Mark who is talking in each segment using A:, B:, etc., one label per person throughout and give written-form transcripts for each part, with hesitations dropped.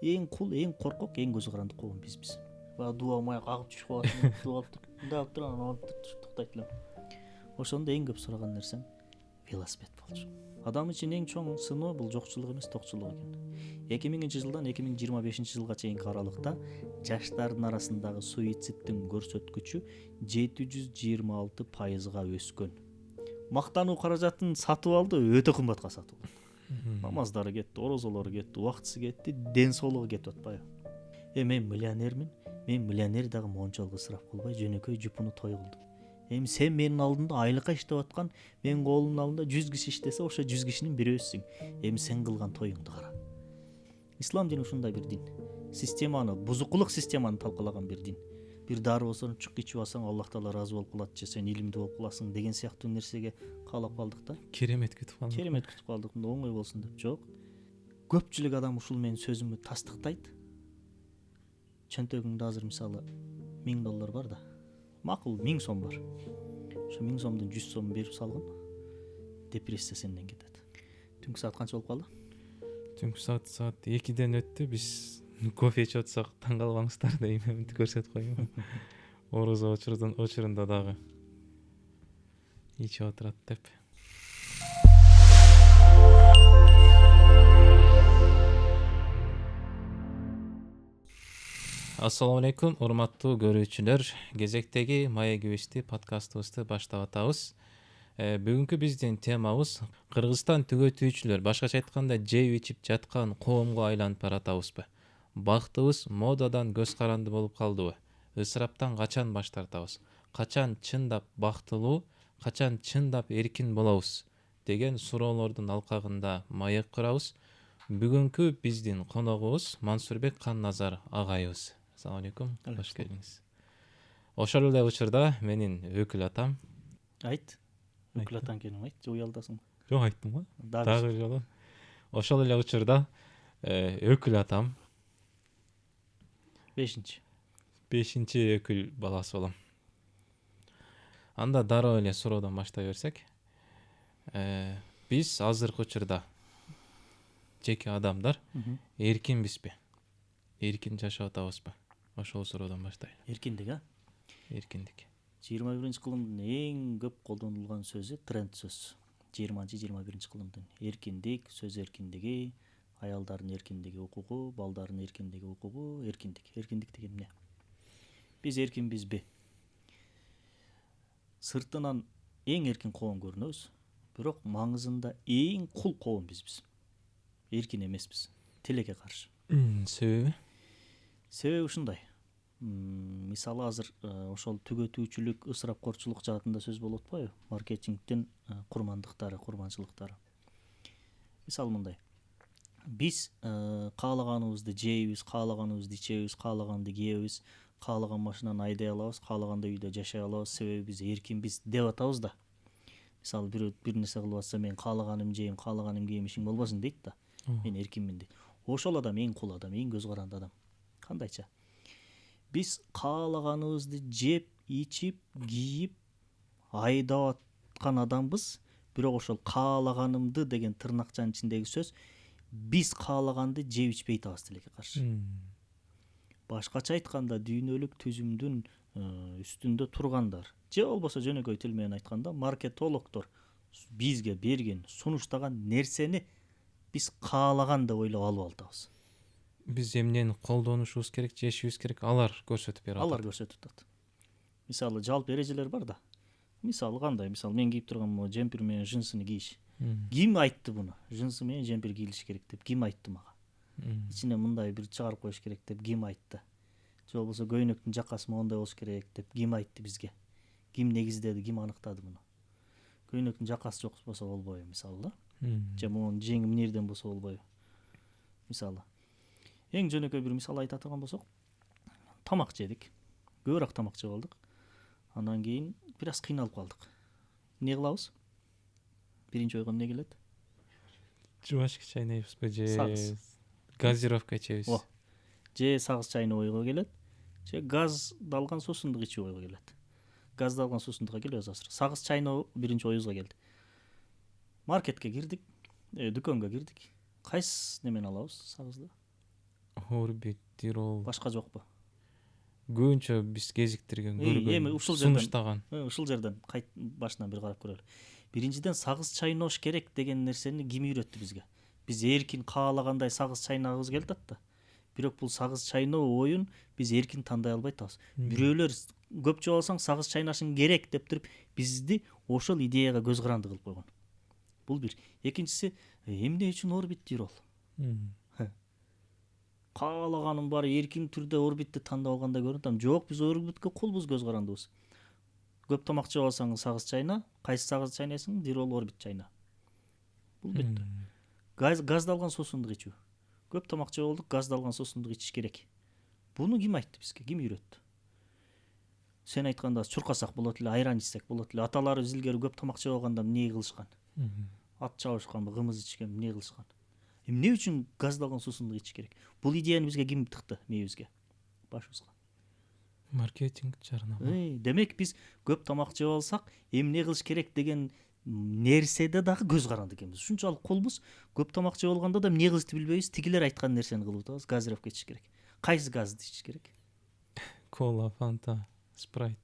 A: Эң кул, эң коркок, эң көзү карандык коом бизбиз. Баягы дуу алмай кагып түшүп каласың, дуу алып туруп, мындай алып туруп, анан алып туруп туктайт элем. Ошондо эң көп сураган нерсем велосипед болчу. Адам үчүн эң чоң сыноо бул жокчулук эмес, токчулук экен. 2000-жылдан 2025-жылга чейинки аралыкта жаштардын арасындагы суицидтин көрсөткүчү 726%га өскөн. Мактануу каражатын сатып алды, өтө кымбатка сатып алды. Намаздары кетти, орозолору кетти, убактысы кетти, ден соолугу кетип атпайбы? Мен миллионермин, мен миллионер дагы мончолук ысырап кылбай жөнөкөй жупуну той кылдым. Эми сен менин алдымда айлыкка иштеп аткан, менин колумдун алдында 100 киши иштесе, ошо 100 кишинин бирөөсүң. Эми сен кылган тоюңду кара. Ислам дини ушундай бир дин. Системаны, бузукулук системаны талкалаган бир дин. Бир дары болсоң, чук ичип алсаң, Аллах Таала ыраазы болуп калат, же сен илимдүү болуп каласың деген сыяктуу нерсеге каалап калдык да.
B: Керемет күтүп калдык.
A: Керемет күтүп калдык, мындай оңой болсун деп. Жок. Көпчүлүк адам ушул менин сөзүмдү тастыктайт. Чөнтөгүңдө азыр мисалы $1000 бар да. Макул 1000 сом бар. Ошо 1000 сомдун 100 сомун берип салгын. Депрессия сенден кетет. Түнкү саат канча болуп калды?
B: Түнкү саат 2-ден өттү. Биз кофе ичип атсак таң калбаңыздар дейм, көрсөтүп коеюн. Орозо очурунда дагы ичип отурат деп. Ассаламу алейкум, урматтуу көрүүчүлөр. Кезектеги маегибизди, подкастыбызды баштап атабыз. Бүгүнкү биздин темабыз Кыргызстан түгөтүүчүлөр, башкача айтканда жеп ичип жаткан коомго айланып баратабызбы? Бактыбыз модадан көз каранды болуп калдыбы? Ысыраптан качан баш тартабыз? Качан чындап бактылуу, качан чындап эркин болобуз деген суроолордун алкагында маек курабыз. Бүгүнкү биздин коногубуз Мансурбек Канназар агайыбыз. Ассаламу алейкум, кош келиңиз. Ошол эле учурда менин өкүл атам.
A: Айт. Өкүл атаң экенин айт, же уялдасың?
B: Жок, айттым го. Дагы жолу. Ошол эле учурда өкүл атам. 5-чи өкүл баласы болом. Анда дароо эле суроодон баштай берсек, биз азыркы учурда жеке адамдар эркинбизби? Эркин жашап атабызбы? Ошол суроодон баштайлы.
A: Эркиндик,
B: Эркиндик.
A: 21-кылымдын эң көп колдонулган сөзү тренд сөз. 20-21-кылымдын эркиндик, сөз эркиндиги, аялдардын эркиндиги укугу, балдардын эркиндиги укугу, эркиндик. Эркиндик деген эмне? Биз эркинбизби? Сыртынан эң эркин коом көрүнөбүз, бирок маңызында эң кул коом бизбиз. Эркин эмеспиз, тилекке каршы. Себеби ушундай. Мисалы азыр ошол түгөтүүчүлүк, ысырапкорчулук жаатында сөз болуп атпайбы? Маркетингдин курмандыктары, курманчылыктары. Мисалы мындай. Биз каалаганыбызды жейбиз, каалаганыбызды ичебиз, каалаганды кийебиз, каалаган машинаны айдай алабыз, каалагандай үйдө жашай алабыз, себеби биз эркинбиз деп атабыз да. Мисалы бирөө бир нерсе кылып атса, мен каалаганым жейм, каалаганым кийем, ишиң болбосун дейт да. Мен эркинмин дейт. Ошол адам эң кул адам, эң көз каранды адам. Кандайча? Биз каалаганыбызды жеп, ичип, кийип, айдап аткан адамбыз, бирок ошол каалаганымды деген тырнакчанын ичиндеги сөз биз каалаганды жеп ичпей атабыз тилекке каршы. Башкача айтканда дүйнөлүк түзүмдүн үстүндө тургандар, же болбосо жөнөкөй тил менен айтканда маркетологдор бизге берген, сунуштаган нерсени биз каалаган деп ойлоп алып атабыз.
B: Биз эмнени колдонушубуз керек, жешибиз керек, алар көрсөтүп берет.
A: Алар көрсөтүп атат. Мисалы жалпы эрежелер бар да. Мисалы кандай? Мисалы мен кийип турган могу жемпир менен джинсыны кийиш. Ким айтты буну? Джинсы менен жемпир кийилиш керек деп ким айтты мага? Ичине мындай бир чыгарып коюш керек деп ким айтты? Же болбосо көйнөктүн жакасы моундай болуш керек деп ким айтты бизге? Ким негиздеди, ким аныктады муну? Көйнөктүн жакасы жок болсо болбойбу мисалы да. Же могу жеңи эмнерден болсо болбойбу. Мисалы. Эң жөнөкөй бир мисал айта турган болсок, тамак жедик. Көбүрөөк тамак жеп алдык. Андан кийин бир аз кыйналып калдык. Эмне кылабыз? Биринчи ойго эмне келет?
B: Жубашка чайнайбызбы же газировка ичебиз?
A: Же сагыз чайноо ойго келет, же газдалган суусундук ичүү ойго келет. Газдалган суусундукка келебиз азыр. Сагыз чайноо биринчи оюбузга келди. Маркетке кирдик, дүкөнгө кирдик. Кайсы немени алабыз? Сагызды.
B: орбит тирол
A: башка жокпу?
B: көбүнчө биз кезиктирген
A: Эми
B: көргөн
A: ушул жерден
B: сунуштаган
A: ушул жерден башынан бир карап көрөлү. Биринчиден сагыз чайнош керек деген нерсени ким үйрөттү бизге? Биз эркин каалагандай сагыз чайнагыбыз келип атат да. Бирок бул сагыз чайноо оюн биз эркин тандай албай атабыз. Бирөөлөр көп жеп алсаң сагыз чайнашың керек деп туруп бизди ошол идеяга көз каранды кылып койгон. Бул бир. Экинчиси, эмне үчүн орбит тирол? Каалаганын баары эркин түрдө орбитти тандап алгандай көрүнөт. Жок, биз орбитке кулбуз, көз карандыбыз. Көп тамак жеп алсаң сагыз чайна, кайсы сагыз чайнайсың? Тирол орбит чайна. Бул бүттү. Газдалган суусундук ичүү. Көп тамак жеп алдык, газдалган суусундук ичиш керек. Буну ким айтты бизге? Ким үйрөттү? Сен айтканда чуркасак болот эле, айран ичсек болот эле. Аталарыбыз илгери көп тамак жеп алганда эмне кылышкан? Ат чабышканбы, кымыз ичкенби, эмне кылышкан? Эмне үчүн газдалган суусундук ичиш керек? Бул идеяны бизге ким тыкты? Мээбизге, башыбызга.
B: Маркетинг жарына.
A: Демек биз көп тамак жеп алсак эмне кылыш керек деген нерседе дагы көз каранды экенбиз. Ушунчалык колбуз, көп тамак жеп алганда да эмне кылышты билбейбиз. Тигилер айткан нерсени кылып атабыз. Газировка ичиш керек. Кайсы газды ичиш керек?
B: Кола, фанта, спрайт.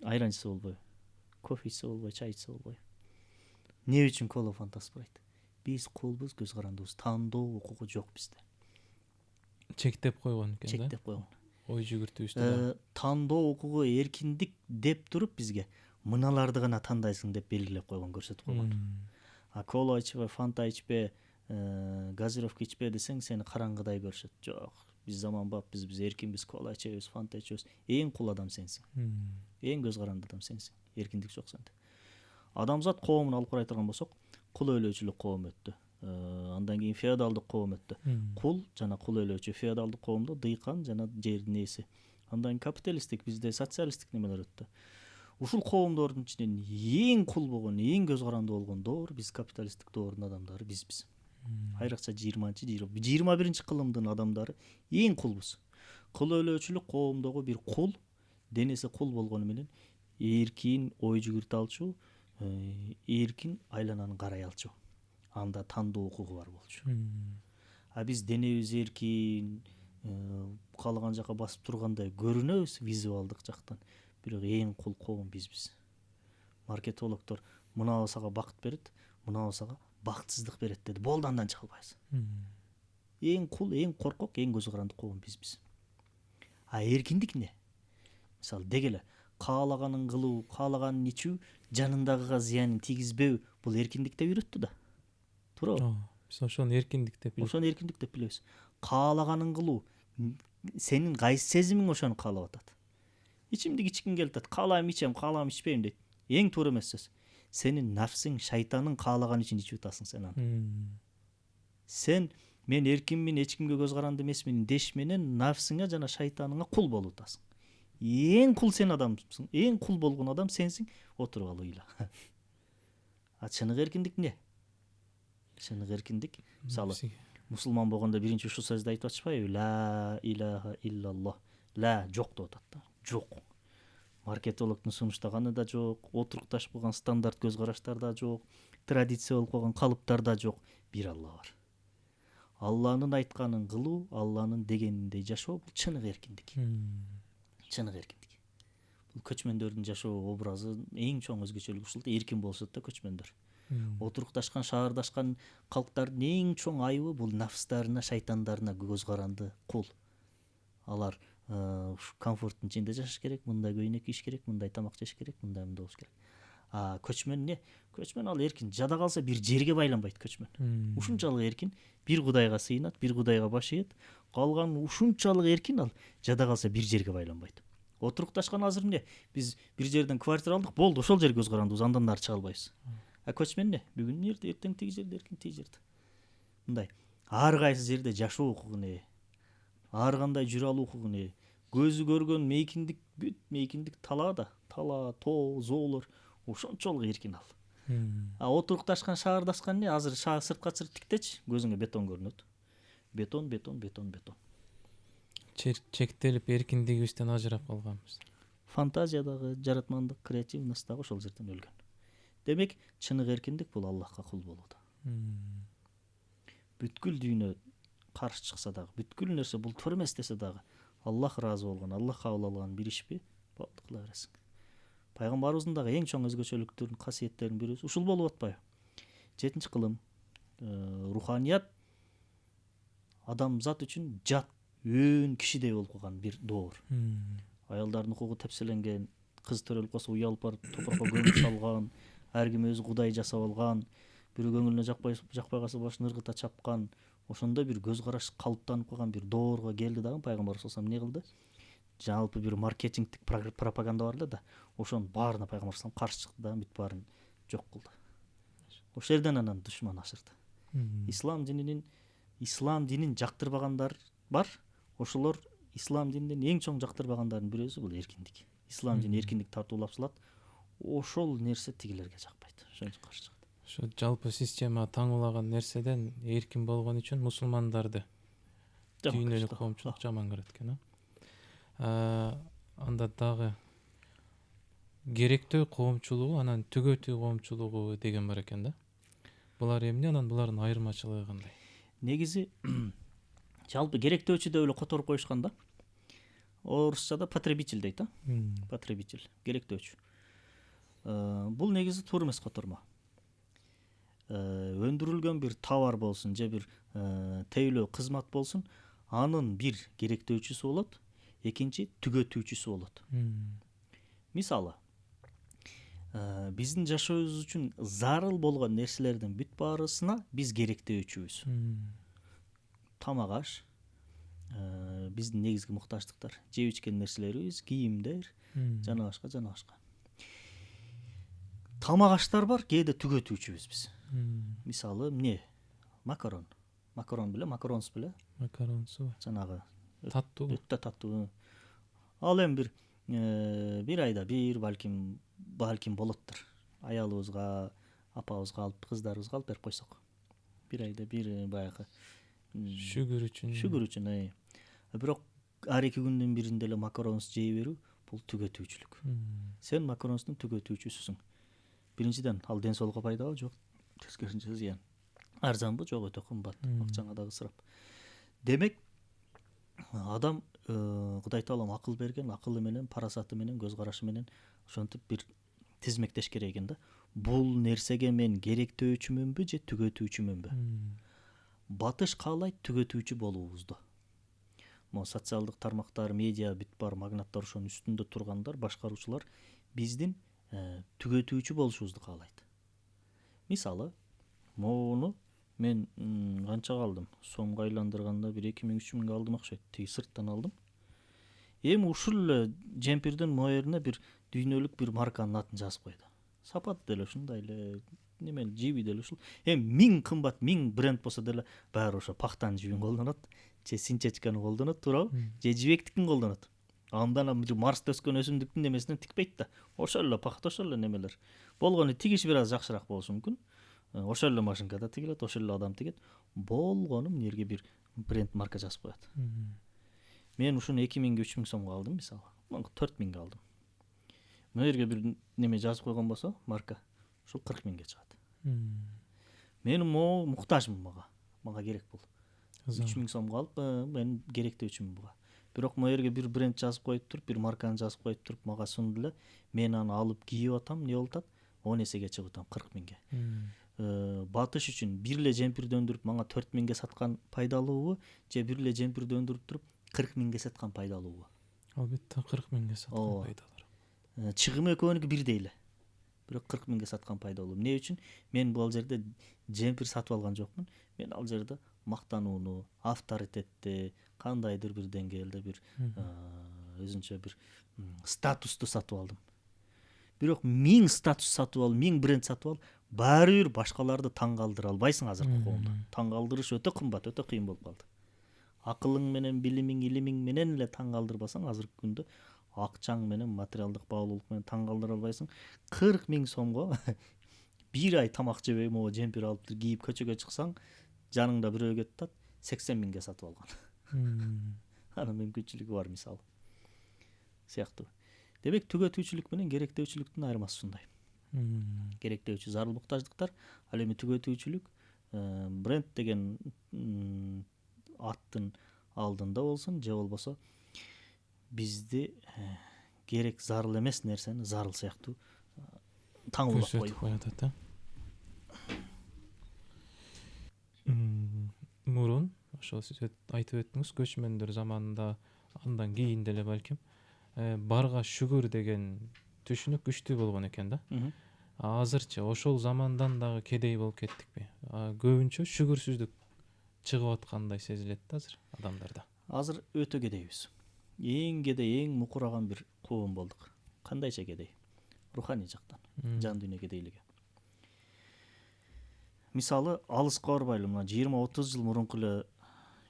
A: Айран ичсе болбойбу? Кофе ичсе болбойбу? Чай ичсе болбойбу? Эмне үчүн кола, фанта, спрайт? Биз колбуз, көз карандыбыз. Тандоо укугу жок бизде.
B: Чектеп койгон экен да.
A: Чектеп койгон.
B: Ой жүгүртүүбүздө.
A: Тандоо укугу, эркиндик деп туруп бизге мыналарды гана тандайсың деп белгилеп койгон, көрсөтүп койгон. Кола ичпе, фанта ичпе, газировка ичпе десең сени караңгыдай көрүшөт. Жок, биз заманбап, биз эркинбиз, кола ичебиз, фанта ичебиз. Эң кул адам сенсиң. Эң көз каранды адам сенсиң. Эркиндик жок сенде. Адамзат коомун алып карай турган болсок, кул өлөөчүлүк коом өттү. Андан кийин феодалдык коом өттү. Кул жана кул өлөөчү. Феодалдык коомдо дыйкан жана жердин ээси. Андан кийин капиталисттик, бизде социалисттик немелер өттү. Ушул коомдордун ичинен эң кул болгон, эң көз каранды болгон доор биз капиталисттик доордун адамдары бизбиз. Айрыкча 21 кылымдын адамдары эң кулбуз. Кул өлөөчүлүк коомдогу бир кул, денеси кул болгону менен эркин ой жүгүртө алчу, эркин айлананы карай алчу. Анда тандоо укугу бар болчу. Биз денебиз эркин, каалаган жака басып тургандай көрүнөбүз визуалдык жактан. Бирок эң кул коом бизбиз. Маркетологдор мына сага бакыт берет, мына сага бактсыздык берет деди. Болду, андан чыга албайсың. Эң кул, эң коркок, эң көз каранды коом бизбиз. Эркиндик эмне? Мисалы, дегеле каалаганын кылуу, каалаганын ичүү, жанындагыга зыянын тийгизбөө, бул эркиндик деп үйрөттү да. Туурабы?
B: Биз ошону эркиндик деп билебиз.
A: Ошону эркиндик деп билебиз. Каалаганын кылуу, сенин кайсы сезимиң ошону каалап атат. Ичимдик ичким келип атат, каалайм ичем, каалабам ичпейм дейт. Эң туура эмес сөз. Сенин нафсың, шайтаның каалаганы үчүн ичип атасың сен аны. Сен мен эркинмин, эч кимге көз каранды эмесмин деш менен нафсыңа жана шайтаныңа кул болуп атасың. Эң кул сен адамсың, эң кул болгон адам сенсиң. Отуруп ал ыйла. Чыныгы эркиндик эмне? Чыныгы эркиндик, мисалы, мусулман болгондо биринчи ушул сөздү айтып атышпайбы? Ла илаха иллаллах. Ла жок деп атат да. Жок. Маркетологдун сунуштаганы да жок, отурукташып калган стандарт көз караштар да жок, традиция болуп калган калыптар да жок. Бир Алла бар. Алланын айтканын кылуу, Алланын дегениндей жашоо, бул чыныгы эркиндик. Чыныгы эркиндик. Бул көчмөндөрдүн жашоо образы эң чоң өзгөчөлүгү ушул да, эркин болушат да көчмөндөр. Отурукташкан, шаардашкан калктардын эң чоң айыбы бул нафстарына, шайтандарына көз каранды кул. Алар комфорттун ичинде жашаш керек, мындай көйнөк кийиш керек, мындай тамак жеш керек, мындай болуш керек. Көчмөн эмне? Көчмөн ал эркин, жада калса бир жерге байланбайт көчмөн. Ушунчалык эркин, бир кудайга сыйынат, бир кудайга баш ийет. Калган ушунчалык эркин ал, жада калса бир жерге байланбайт. Отурукташкан азыр эмне? Биз бир жерден квартира алдык, болду, ошол жерге көз карандыбыз, андан нары чыга албайбыз. Көчмөн эмне? Бүгүн эрте, эртең тиги жерде, эркин тиги жерде. Мындай ар кайсы жерде жашоо укугуна ээ, ар кандай жүрө алуу укугуна ээ. Көзү көргөн мейкиндик, бүт мейкиндик талаада, тоо, зоолор ошончолук эркин ал. Отурукташкан, шаардашкан эмне? Азыр сыртка чыгып тиктечи, көзүңө бетон көрүнөт. Бетон.
B: Чектелип эркиндигибизден ажырап калганбыз.
A: Фантазиядагы, жаратмандык, креативность дагы ошол жерден өлгөн. Демек, чыныгы эркиндик бул Аллахка кул болууда. Бүткүл дүйнө каршы чыкса дагы, бүткүл нерсе бултур эмес десе дагы, Аллах ыраазы болгон, Аллах кабыл алган бир ишпи болду кыла бересиң. Пайгамбарыбыздын дагы эң чоң өзгөчөлүктөрүнүн касиеттеринин бирөөсү ушул болуп атпайбы? 7-кылым руханият адамзат үчүн жат, өөн кишидей болуп калган бир доор. Аялдардын укугу тепселенген, кыз төрөлүп калса уялып барып топуракка көмүп салган, ар ким өзү кудай жасап алган, бирөө көңүлүнө жакпай калса башын ыргыта чапкан, ошондой бир көз караш калыптанып калган бир доорго келди дагы пайгамбар саллаллаху алейхи вассалам эмне кылды? Жалпы бир маркетингдик пропаганда бар эле да, ошонун баарына пайгамбар саллаллаху алейхи вассалам каршы чыкты да, бүт баарын жок кылды. Ошол жерден анан душман ашырды. Ислам динин жактырбагандар бар. Ошолор ислам дининен эң чоң жактырбагандардын бирөөсү бул эркиндик. Ислам дини эркиндик тартуулап салат. Ошол нерсе тигилерге жакпайт. Ошон үчүн каршы чыкты.
B: Ошо жалпы система таңуулаган нерседен эркин болгон үчүн мусулмандарды дүйнөлүк коомчулук жаман көрөт экен. Анда дагы керектөө коомчулугу, анан түгөтүү коомчулугу деген бар экен да. Булар эмне, анан булардын айырмачылыгы кандай?
A: Негизи жалпы керектөөчү деп эле которуп коюшкан да. Орусчада потребитель дейт, потребитель, керектөөчү. Бул негизи туура эмес котормо. Өндүрүлгөн бир товар болсун же бир тейлөө кызмат болсун, анын бир керектөөчүсү болот, экинчи түгөтүүчүсү болот. Мисалы, биздин жашообуз үчүн зарыл болгон нерселердин бүт баарысына биз керектөөчүбүз. Тамак аш, биздин негизги муктаждыктар, жеп ичкен нерселерибиз, кийимдер, жана башка. Тамак аштар бар, кээде түгөтүүчүбүз биз. Мисалы, эмне? Макарон. Макарон беле, макаронс беле?
B: Макаронсу.
A: Жанагы
B: Таттуу.
A: Өтө таттуу. Ал эми бир айда бир балким болоттур. Аялыбызга, апабызга алып, кыздарыбызга алып берип койсок. Бир айда бир баягы
B: Шүгүр үчүн.
A: Бирок ар 2 күндүн биринде эле макаронс жей берүү бул түгөтүүчүлүк. Сен макаронстун түгөтүүчүсүсүң. Биринчиден, ал ден соолукка пайдабы, жок. Тескерисинче зыян. Арзанбы, жок, өтө кымбат. Акчаңа дагы ысырап. Демек, адам Кудай Таалам акыл берген, акылы менен, парасаты менен, көз карашы менен ошентип бир тизмектеш керек экен да. Бул нерсеге мен керектөөчүмүнбү же түгөтүүчүмүнбү? Батыш каалайт түгөтүүчү болуубузду. Могу социалдык тармактар, медиа, бүт бар магнаттар, ошонун үстүндө тургандар, башкаруучулар биздин түгөтүүчү болушубузду каалайт. Мисалы, могуну мен канчага алдым? Сомго айландырганда бир 2000-3000 миңге алдым окшойт. Тиги сырттан алдым. Эми ушул эле жемпирдин моерине бир дүйнөлүк бир марканын атын жазып койду. Сапат деле ушундай эле, неме жиби деле ушул. Эми 1000 кымбат, 1000 бренд болсо деле баары ошо пахтанын жибин колдонот, же синтетиканы колдонот, туурабы? Же жибектикин колдонот. Андан бир Марста өскөн өсүмдүктүн немесинен тикпейт да. Ошол эле пахта, ошол эле немелер. Болгону тигиш бир аз жакшыраак болушу мүмкүн. Ошол эле машинкада тигилет, ошол эле адам тигет. Болгону мынерге бир бренд марка жазып коет. Мен ушуну 2000-3000 сомго алдым, мисалы. Мага 4000 алдым. Мынерге бир неме жазып койгон болсо, марка, ушул 40 миңге чыгат. Мен муктажмын мага. Мага керек бул. 3000 сомго алып, мен керектөөчүмүн буга. Бирок мынерге бир бренд жазып коюп туруп, бир марканы жазып коюп туруп, мага сунду эле. Мен аны алып кийип атам, эмне болуп атат? 10 эсеге чыгып атам, 40 миңге. Батыш үчүн бир эле жемпирди өндүрүп мага 4 миңге саткан пайдалуубу, же бир эле жемпирди өндүрүп туруп 40 миңге саткан пайдалуубу?
B: Албетте 40 миңге саткан пайдалар.
A: Чыгымы экөөнүкү бирдей эле. Бирок 40 миңге саткан пайдалуу. Эмне үчүн? Мен бул жерде жемпир сатып алган жокмун. Мен ал жерде мактанууну, авторитетти, кандайдыр бир деңгээлде бир өзүнчө бир статусту сатып алдым. Бирок 1000 статус сатып ал, 1000 бренд сатып ал, баары бир башкаларды таң калтыра албайсың азыркы коомдо. Таң калтырыш өтө кымбат, өтө кыйын болуп калды. Акылың менен, билимиң, илимиң менен эле таң калтырбасаң, азыркы күндө акчаң менен, материалдык баалуулук менен таң калтыра албайсың. 40 миң сомго бир ай тамак жебей могу жемпир алып кийип көчөгө чыксаң, жаныңда бирөө кетип атат, 80 миңге сатып алган. Анын мүмкүнчүлүгү бар, мисалы. Сыяктуу. Демек, түгөтүүчүлүк менен керектөөчүлүктүн айырмасы ушундай. Керектөөчү зарыл муктаждыктар, ал эми түгөтүүчүлүк, бренд деген аттын алдында болсун, же болбосо бизди керек зарыл эмес нерсени зарыл сыяктуу таңуулап
B: көрсөтүп
A: коюу.
B: коюп атат. Мурун ошол сиз айтып өттүңүз, көчмөндөр заманында, андан кийин деле балким барга шүгүр деген түшүнүк күчтүү болгон экен да. Азырчы ошол замандан дагы кедей болуп кеттикпи? Көбүнчө шүгүрсүздүк чыгып аткандай сезилет да азыр адамдарда.
A: Азыр өтө кедейбиз. Эң кедей, эң мукураган бир коом болдук. Кандайча кедей? Руханий жактан, жан дүйнө кедейлиги. Мисалы, алыска барбайлы, мына 20-30 жыл мурунку эле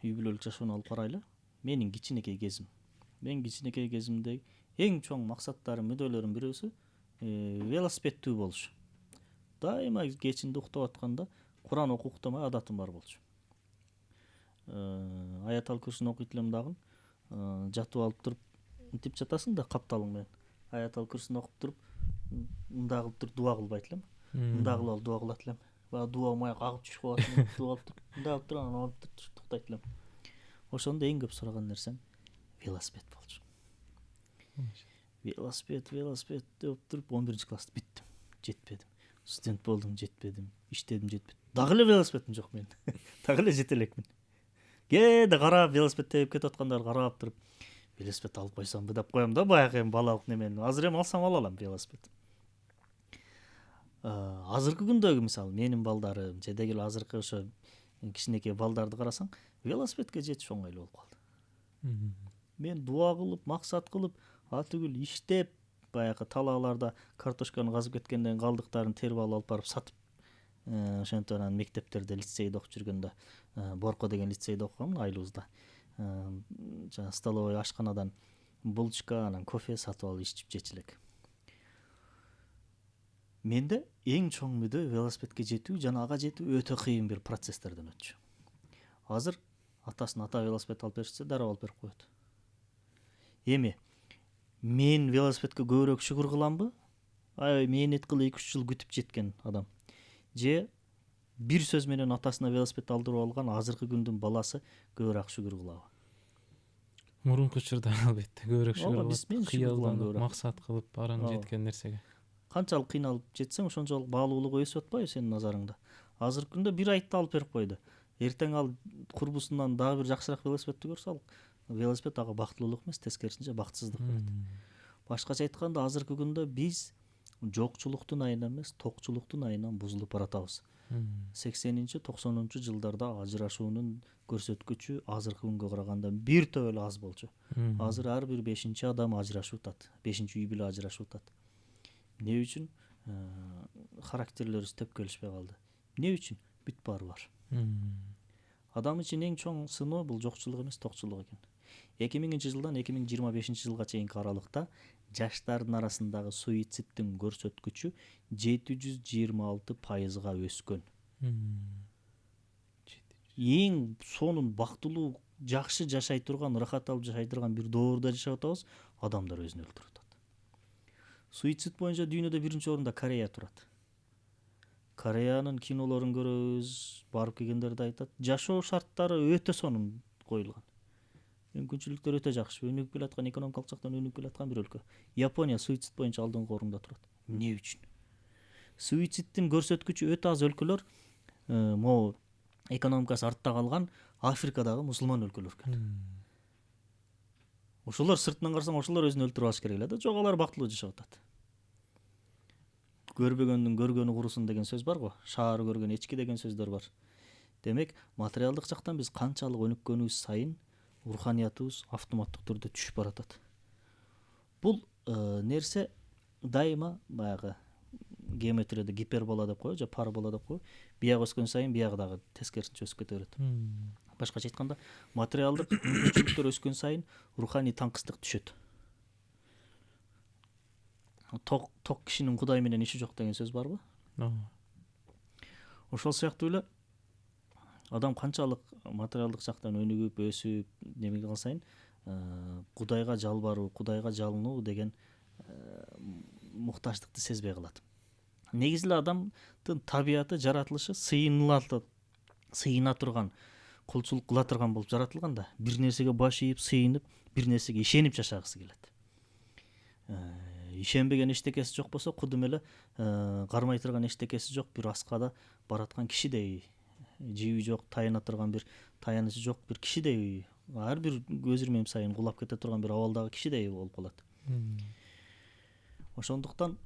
A: үй бүлөлүк жашоону алып карайлы. Менин кичинекей кезим. Мен кичинекей кезимде эң чоң максаттарым, мүдөлөрүм бирөөсү велосипедтүү болуш. Дайыма кечинде уктап атканда Куран окуп уктамай адатым бар болчу. Аятал күрсүн окуйт элем дагы, жатып алып туруп мынтип жатасың да капталың менен. Аятал күрсүн окуп туруп, мындай кылып туруп дуа кылбайт элем. Мындай кылып дуа кылат элем. Баягы дуа маяк агып түшүп калат, дуа кылып туруп, мындай кылып туруп анан алып туруп туктайт элем. Ошондо эң көп сураган нерсем велосипед болчу. Велосипед деп туруп 11-класста биттим. Жетпедим. Студент болдум, жетпедим. Иштедим, жетпедим. Дагы эле велосипедим жок менин. Дагы эле жете элекмин. Кээде карап, велосипед терип кетип аткандарды карап туруп, велосипед алып койсомбу деп коем да, баягы эми балалык немени. Азыр эми алсам ала алам велосипед. Азыркы күндөгү мисалы менин балдарым, же деги эле азыркы ошо кичинекей балдарды карасаң, велосипедке жетиш оңойлуу болуп калды. Мен дуа кылып, максат кылып, атүгүл иштеп, баягы талааларда картошканы казып кеткенден калдыктарын терип алып барып сатып, ошентип анан мектептерде, лицейде окуп жүргөндө, Борко деген лицейде окугамын, Айлуузда. Жана столовой ашканадан булочка, анан кофе сатып алып ичип жечү элек. Менде эң чоң мүдө велосипедке жетүү жана ага жетүү өтө кыйын бир процесстерден өтчү. Азыр атасын ата велосипед алып беришсе, дароо алып берип коет. Эми мен велосипедке көбүрөөк шүгүр кыламбы? Аябай мээнет кылып 2-3 жыл күтүп жеткен адам. Же бир сөз менен атасына велосипед алдырып алган азыркы күндүн баласы көбүрөөк шүгүр кылабы?
B: Мурунку учурда албетте көбүрөөк шүгүр
A: биз мен
B: кылат,
A: шүгүр кылам
B: кыялданып,
A: көбүрөөк.
B: максат кылып аран жеткен нерсеге.
A: Канчалык кыйналып жетсең, ошончолук баалуулугу өсүп атпайбы сенин назарыңда? Азыркы күндө бир айтты алып берип койду. Эртең ал курбусунан дагы бир жакшыраак велосипедти көрсө, ал велосипед ага бактылуулук эмес, тескерисинче бактсыздык берет. Башкача айтканда, азыркы күндө биз жокчулуктун айынан эмес, токчулуктун айынан бузулуп баратабыз. 80-90 жылдарда ажырашуунун көрсөткүчү азыркы күнгө караганда бир төп эле аз болчу. Азыр ар бир 5-чи адам ажырашып атат, 5-чи үй бүлө ажырашып атат. Эмне үчүн? Характерлерибиз төп келишпей калды. Эмне үчүн? Бүт баары бар. Адам үчүн эң чоң сыноо бул жокчулук эмес, токчулук экен. 2000-жылдан 2025-жылга чейинки аралыкта жаштардын арасындагы суицидтин көрсөткүчү 726%-га өскөн. Эң сонун бактылуу, жакшы жашай турган, ырахат алып жашай турган бир доордо жашап атабыз, адамдар өзүн өлтүрүп атат. Суицид боюнча дүйнөдө 1-чи орунда Корея турат. Кореянын кинолорун көрөбүз, барып келгендер айтат, жашоо шарттары өтө сонун коюлган. Мүмкүнчүлүктөр өтө жакшы, өнүгүп келаткан, экономикалык жактан өнүгүп келаткан бир өлкө. Япония суицид боюнча алдыңкы орунда турат. Эмне үчүн? Суицидтин көрсөткүчү өтө аз өлкөлөр, могу экономикасы артта калган Африкадагы мусулман өлкөлөр экен. Ошолор сыртынан карасаң, ошолор өзүн өлтүрүп алыш керек эле да, жок алар бактылуу жашап атат. Көрбөгөндүн көргөнү курусун деген сөз бар го, шаары көргөн эчки деген сөздөр бар. Демек, материалдык жактан биз канчалык өнүккөнүбүз сайын руханиятыбыз автоматтык түрдө түшүп баратат. Бул нерсе дайыма баягы геометрияда гипербола деп коебу, же парабола деп коебу. Бияк өскөн сайын биягы дагы тескерисинче өсүп кете берет. Башкача айтканда, материалдык мүмкүнчүлүктөр өскөн сайын руханий таңкыстык түшөт. Ток кишинин Кудай менен иши жок деген сөз барбы? Ошол сыяктуу эле адам канчалык материалдык жактан өнүгүп, өсүп, неме кылган сайын Кудайга жалбаруу, Кудайга жалынуу деген муктаждыкты сезбей калат. Негизи эле адамдын табияты, жаратылышы сыйына турган, кулчулук кыла турган болуп жаратылган да, бир нерсеге баш ийип сыйынып, бир нерсеге ишенип жашагысы келет. Ишенбеген эчтекеси жок болсо, кудум эле кармай турган эчтекеси жок бир аскада бараткан кишидей, жиби жок, таяна турган бир таянычы жок бир кишидей, ар бир көз ирмем сайын кулап кете турган бир абалдагы кишидей болуп калат. Ошондуктан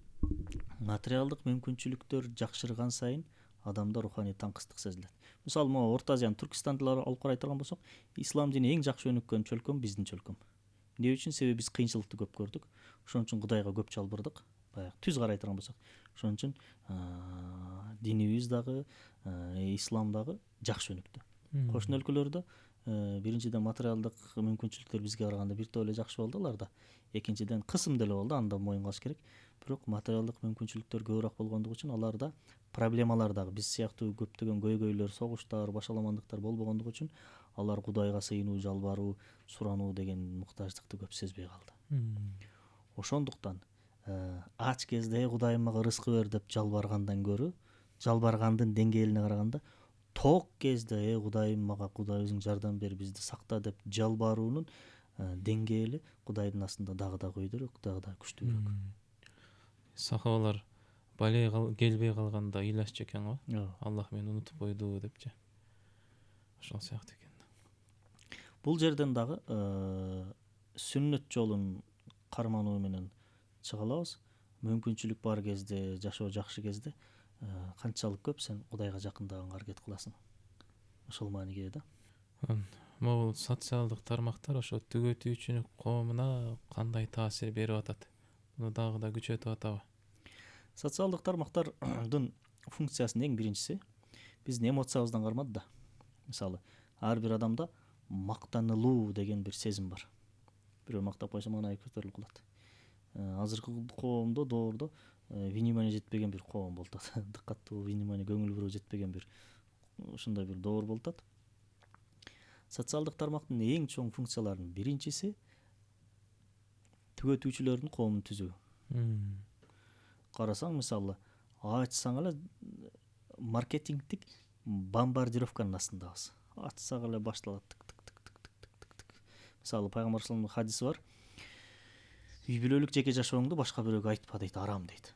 A: материалдык мүмкүнчүлүктөр жакшырган сайын адамда руханий таңкыстык сезилет. Мисалы, могу Орто Азиянын Түркистанды алып карай турган болсок, ислам дини эң жакшы өнүккөн чөлкөм биздин чөлкөм. Эмне үчүн? Себеби биз кыйынчылыкты көп көрдүк. Ошон үчүн Кудайга көп жалбырдык. Баягы түз карай турган болсок, ошон үчүн динибиз дагы, ислам дагы жакшы өнүктү. Кошуна өлкөлөрдө биринчиден материалдык мүмкүнчүлүктөр бизге караганда бир топ эле жакшы болду аларда. Экинчиден кысым деле болду, анда моюнга алыш керек. Бирок материалдык мүмкүнчүлүктөр көбүрөөк болгондугу үчүн аларда проблемалар дагы биз сыяктуу көптөгөн көйгөйлөр, согуштар, башаламандыктар болбогондугу үчүн алар Кудайга сыйынуу, жалбаруу, сурануу деген муктаждыкты көп сезбей калды. Ошондуктан ач кезде Кудайым мага рызкы бер деп жалбаргандан көрө, жалбаргандын деңгээлине караганда ток кезде Кудайым мага, Кудай өзүң жардам бер, бизди сакта деп жалбаруунун деңгээли Кудайдын астында дагы да көйдөрөөк, дагы да күчтүүрөөк.
B: Сахабалар бале келбей калганда ыйлашчу экен го. Аллах мени унутуп койду депчи. Ошол сыяктуу экен.
A: Бул жерден дагы сүннөт жолун кармануу менен чыга алабыз. Мүмкүнчүлүк бар кезде, жашоо жакшы кезде канчалык көп сен Кудайга жакындаганга аракет кыласың. Ошол мааниге ээ да.
B: Могул социалдык тармактар ошо түгөтүүчүлүк коомуна кандай таасир берип атат? Муну дагы да күчөтүп атабы?
A: Социалдык тармактардын функциясынын эң биринчиси биздин эмоциябыздан кармады да. Мисалы, ар бир адамда мактанылуу деген бир сезим бар. Бирөө мактап койсо мана көтөрүлүп калат. Азыркы коомдо доордо внимание жетпеген бир коом болуп атат. Дыккаттуу, внимание, көңүл буруу жетпеген бир ушундай бир доор болуп атат. Социалдык тармактын эң чоң функцияларынын биринчиси түгөтүүчүлөрдүн коомун түзүү. Карасаң, мисалы, ачсаң эле маркетингдик бомбардировканын астындабыз. Ачсак эле башталат тык тык тык тык тык тык тык. Мисалы, пайгамбар саллаллаху алейхи хадиси бар. Үй бүлөлүк жеке жашооңду башка бирөөгө айтпа дейт, арам дейт.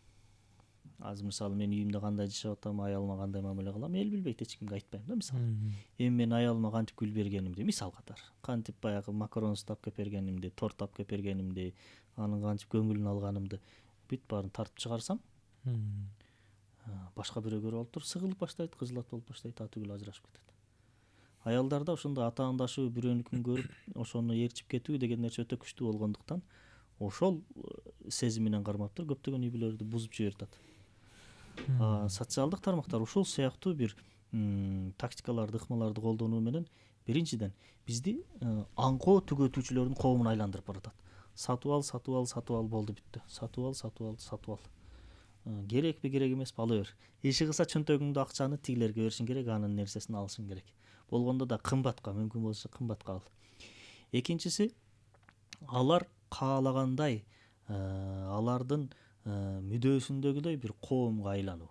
A: Азыр мисалы мен үйүмдө кандай жашап атам, аялыма кандай мамиле кылам, эл билбейт, эч кимге айтпайм да мисалы. Эми мен аялыма кантип гүл бергенимди, мисал катары, кантип баягы макарон тап кеп бергенимди, торт тап кеп бергенимди, анын кантип көңүлүн алганымды бүт баарын тартып чыгарсам, башка бирөө көрүп алып туруп сыгылып баштайт, кыжылат болуп баштайт, түгүл ажырашып кетет. Аялдарда ошондой атаандашуу, бирөөнүкүн көрүп ошону ээрчип кетүү деген нерсе өтө күчтүү болгондуктан ошол сезим менен кармап туруп көптөгөн үй бүлөлөрдү бузуп жиберип атат. Социалдык тармактар ушул сыяктуу бир тактикаларды, ыкмаларды колдонуу менен биринчиден бизди аңкоо түгөтүүчүлөрдүн коомуна айландырып баратат. Сатып ал, сатып ал, сатып ал болду бүттү. Сатып ал, сатып ал, сатып ал. Керекпи, керек эмеспи, ала бер. Иши кылса чөнтөгүңдө акчаны тигилерге беришиң керек, анын нерсесин алышың керек. Болгондо да кымбатка, мүмкүн болсо кымбатка ал. Экинчиси, алар каалагандай, алардын мүдөөсүндөгүдөй бир коомго айлануу.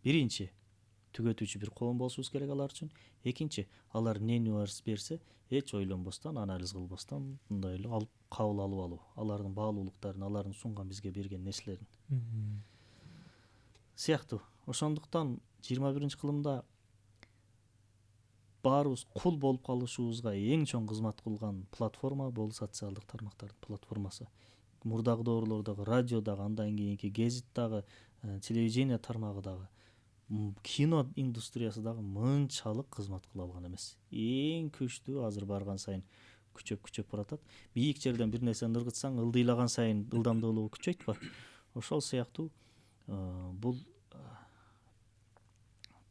A: Биринчи, түгөтүүчү бир коом болушубуз керек алар үчүн. Экинчи, алар эмнени берсе, эч ойлонбостон, анализ кылбастан мындай эле алып кабыл алып алуу. Алардын баалуулуктарын, алардын сунган бизге берген нерселерин. Сыяктуу. Ошондуктан 21-кылымда баарыбыз кул болуп калышыбызга эң чоң кызмат кылган платформа бул социалдык тармактардын платформасы. Мурдагы доорлордогу радио дагы, андан кийинки гезит дагы, телевидение тармагы дагы, кино индустриясы дагы мынчалык кызмат кыла алган эмес. Эң күчтүү азыр барган сайын күчөп баратат. Бийик жерден бир нерсени ыргытсаң, ылдыйлаган сайын ылдамдуулугу күчөйт го. Ошол сыяктуу бул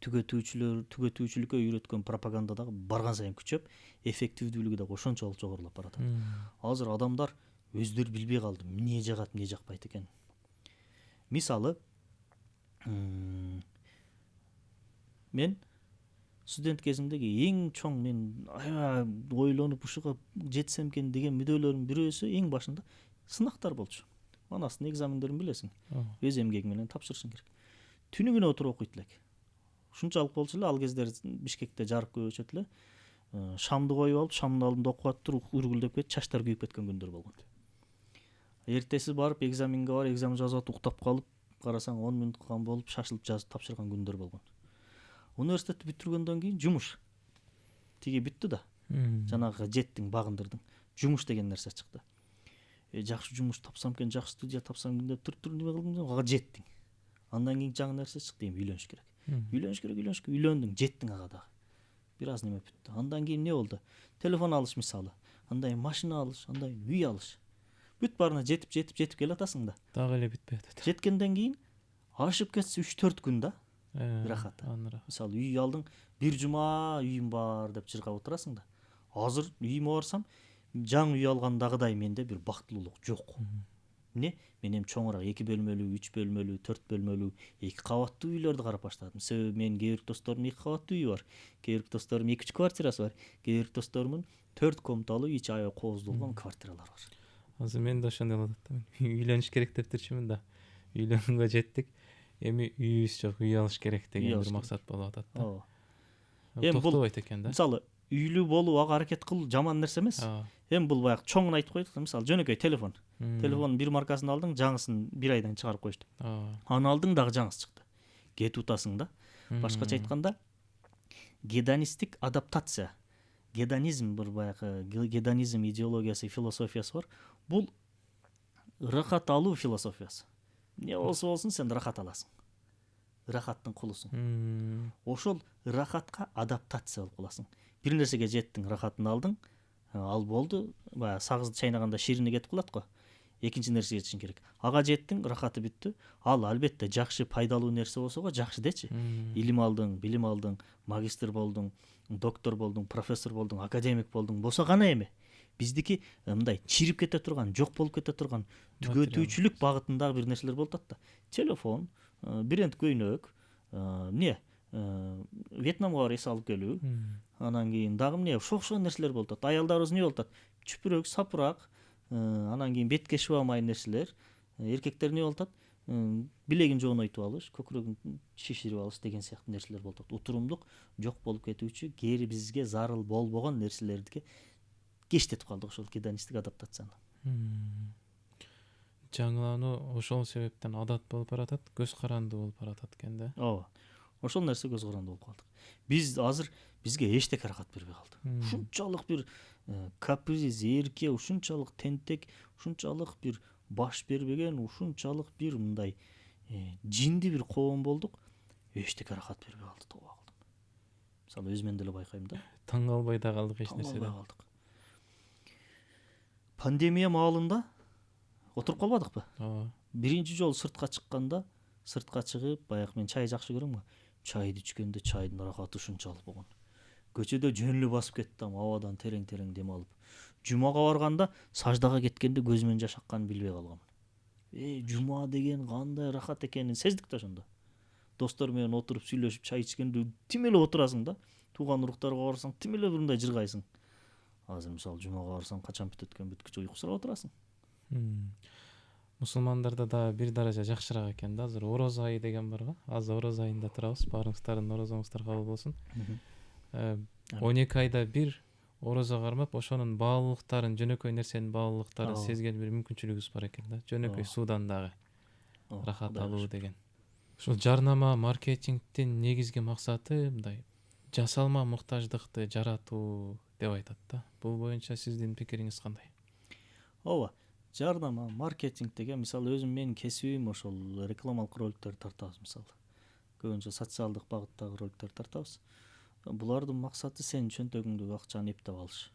A: түгөтүүчүлүккө үйрөткөн пропаганда дагы барган сайын күчөп, эффективдүүлүгү дагы ошончолук жогорулап баратат. Азыр адамдар өздөрү билбей калды, эмне жагат, эмне жакпайт экен. Мисалы, мен студент кезимдеги эң чоң мен ойлонуп ушуга жетсем экен деген мүдөлөрүмдүн бирөөсү эң башында сынактар болчу. Манастын экзамендерин билесиң. Өз эмгеги менен тапшырышың керек. Түнү күнү отуруп окуйт элек. ушунчалык болчу эле. Ал кездери Бишкекте жарык көп өчөт эле. Шамды коюп алып, шамдын алдында окуп атып үргүлдөп кетип, чачтар күйүп кеткен күндөр болгон. Эртеси барып экзаменге барып, экзамен жазып атып уктап калып, карасаң 10 мүнөт калган болуп, шашылып жазып тапшырган күндөр болгон. Университетти бүтүргөндөн кийин жумуш тиги бүттү да. Жанагы жеттиң, багындырдың. Жумуш деген нерсе чыкты. Жакшы жумуш тапсам экен, жакшы студия тапсам экен деп туруп неме кылдым, ага жеттиң. Андан кийин жаңы нерсе чыкты, эми үйлөнүш керек. Үйлөндөң, жеттиң ага дагы. Бир аз неме бүттү. Андан кийин не болду? Телефон алыш мисалы, андан кийин машина алыш, андан кийин үй алыш. Бүт барына жетип келатасың да.
B: Дагы эле бүтпөй атат.
A: Жеткенден кийин ашып кетсе 3-4 күн да. Рахат. Мисалы үй алдың, бир жума үйүм бар деп чыркап отурасың да. Азыр үйүмө барсам, жаңы үй алгандагыдай менде бир бактылуулук жок. Эмне? Мен эми чоңураак 2 бөлмөлүү, 3 бөлмөлүү, 4 бөлмөлүү, 2 кабаттуу үйлөрдү карап баштадым. Себеби менин кээ бир досторумдун 2 кабаттуу үйү бар, кээ бир досторумдун 2-3 квартирасы бар, кээ бир досторумдун 4 комнаталуу ичи аябай кооздолгон квартиралары бар.
B: Азыр мен да ошондой болуп атат. Үйлөнүш керек деп турчумун да. Үйлөнгөнгө жеттик. Эми үйүбүз жок, үй алыш керек деген бир максат болуп атат да.
A: Эми бул
B: токтобойт экен да.
A: мисалы үйлүү болууга аракет кыл, жаман нерсе эмес. Эми бул баягы чоңун айтып коет. Мисалы жөнөкөй телефон. Телефондун бир маркасын алдың, жаңысын бир айдан чыгарып коюшту. Аны алдың, дагы жаңысы чыкты. Кетип утасың да. Башкача айтканда, гедонистик адаптация. Гедонизм бир баягы гедонизм идеологиясы, философиясы бар. Бул рахат алуу философиясы. Не болсо болсун, сен рахат аласың. Рахаттын кулусуң. Ошол рахатка адаптация болуп каласың. Бир нерсеге жеттиң, рахатын алдың, ал болду. Баягы сагызды чайнаганда ширини кетип калат го. Экинчи нерсеге жетишиң керек. Ага жеттиң, рахаты бүттү. Ал албетте жакшы, пайдалуу нерсе болсо го жакшы дечи. Илим алдың, билим алдың, магистр болдуң, доктор болдуң, профессор болдуң, академик болдуң. Болсо гана эми биздики мындай чирип кете турган, жок болуп кете турган түгөтүүчүлүк багытындагы бир нерселер болуп атат да. Телефон, бренд көйнөк, Вьетнамга барып эс алып келүү. Анан кийин дагы эмне ошол нерселер болуп атат. Аялдарыбыз эмне болуп атат? Чүпүрөк, сапырак, анан кийин бетке шыбамай нерселер. Эркектер эмне болуп атат? Билегин жонойтуп алыш, көкүрөгүн шиширип алыш деген сыяктуу нерселер болуп атат. Утурумдук жок болуп кетүүчү, кээри бизге зарыл болбогон нерселерди кечтетип калдык ошол гедонисттик адаптацияны.
B: Жаңылануу ошол себептен адат болуп баратат, көз карандуу болуп баратат экен да.
A: Ооба. Ошол нерсе көз карандуу болуп калдык. Биз азыр бизге эчтеке рахат бербей калды. Ушунчалык бир каприз, эрке, ушунчалык тентек, ушунчалык бир баш бербеген, ушунчалык бир мындай жинди бир коом болдук. Эчтеке рахат бербей калды, тооба кылдым. Мисалы өзүмөн деле байкайм да.
B: Таң калбай да калдык эч нерседен.
A: Пандемия маалында отуруп калбадыкпы?
B: Ооба.
A: Биринчи жолу сыртка чыкканда, сыртка чыгып, баягы мен чай жакшы көрөм го. Чайды ичкенде чайдын рахаты ушунчалык болгон. Көчөдө жөн эле басып кеттим, абадан терең-терең дем алып. Жумага барганда саждага кеткенде көзүмөн жаш акканын билбей калгам. Жума деген кандай рахат экенин сездик да ошондо. Достор менен отуруп сүйлөшүп чай ичкенде тим эле отурасың да. Тууган уруктарга барсаң тим эле мындай жыргайсың. Азыр мисалы жумага барсаң качан бүтөт экен, бүткүчө уйку сурап отурасың.
B: Мусулмандарда да бир даража жакшыраак экен да. Азыр ороз айы деген бар го. Азыр ороз айында турабыз. Баарыңыздардын орозоңуздар кабыл болсун. 12 айда бир орозо кармап, ошонун баалуулуктарын, жөнөкөй нерсенин баалуулуктарын сезген бир мүмкүнчүлүгүбүз бар экен да. Жөнөкөй суудан дагы рахат алуу деген. Ушул жарнама, маркетингдин негизги максаты мындай жасалма муктаждыкты жаратуу деп айтат да. Бул боюнча сиздин пикириңиз кандай?
A: Ооба. Жарнама, маркетинг деген мисалы өзүм менин кесибим ошол рекламалык роликтерди тартабыз мисалы. Көбүнчө социалдык багыттагы роликтерди тартабыз. Булардын максаты сенин чөнтөгүңдөгү акчаны эптеп алыш.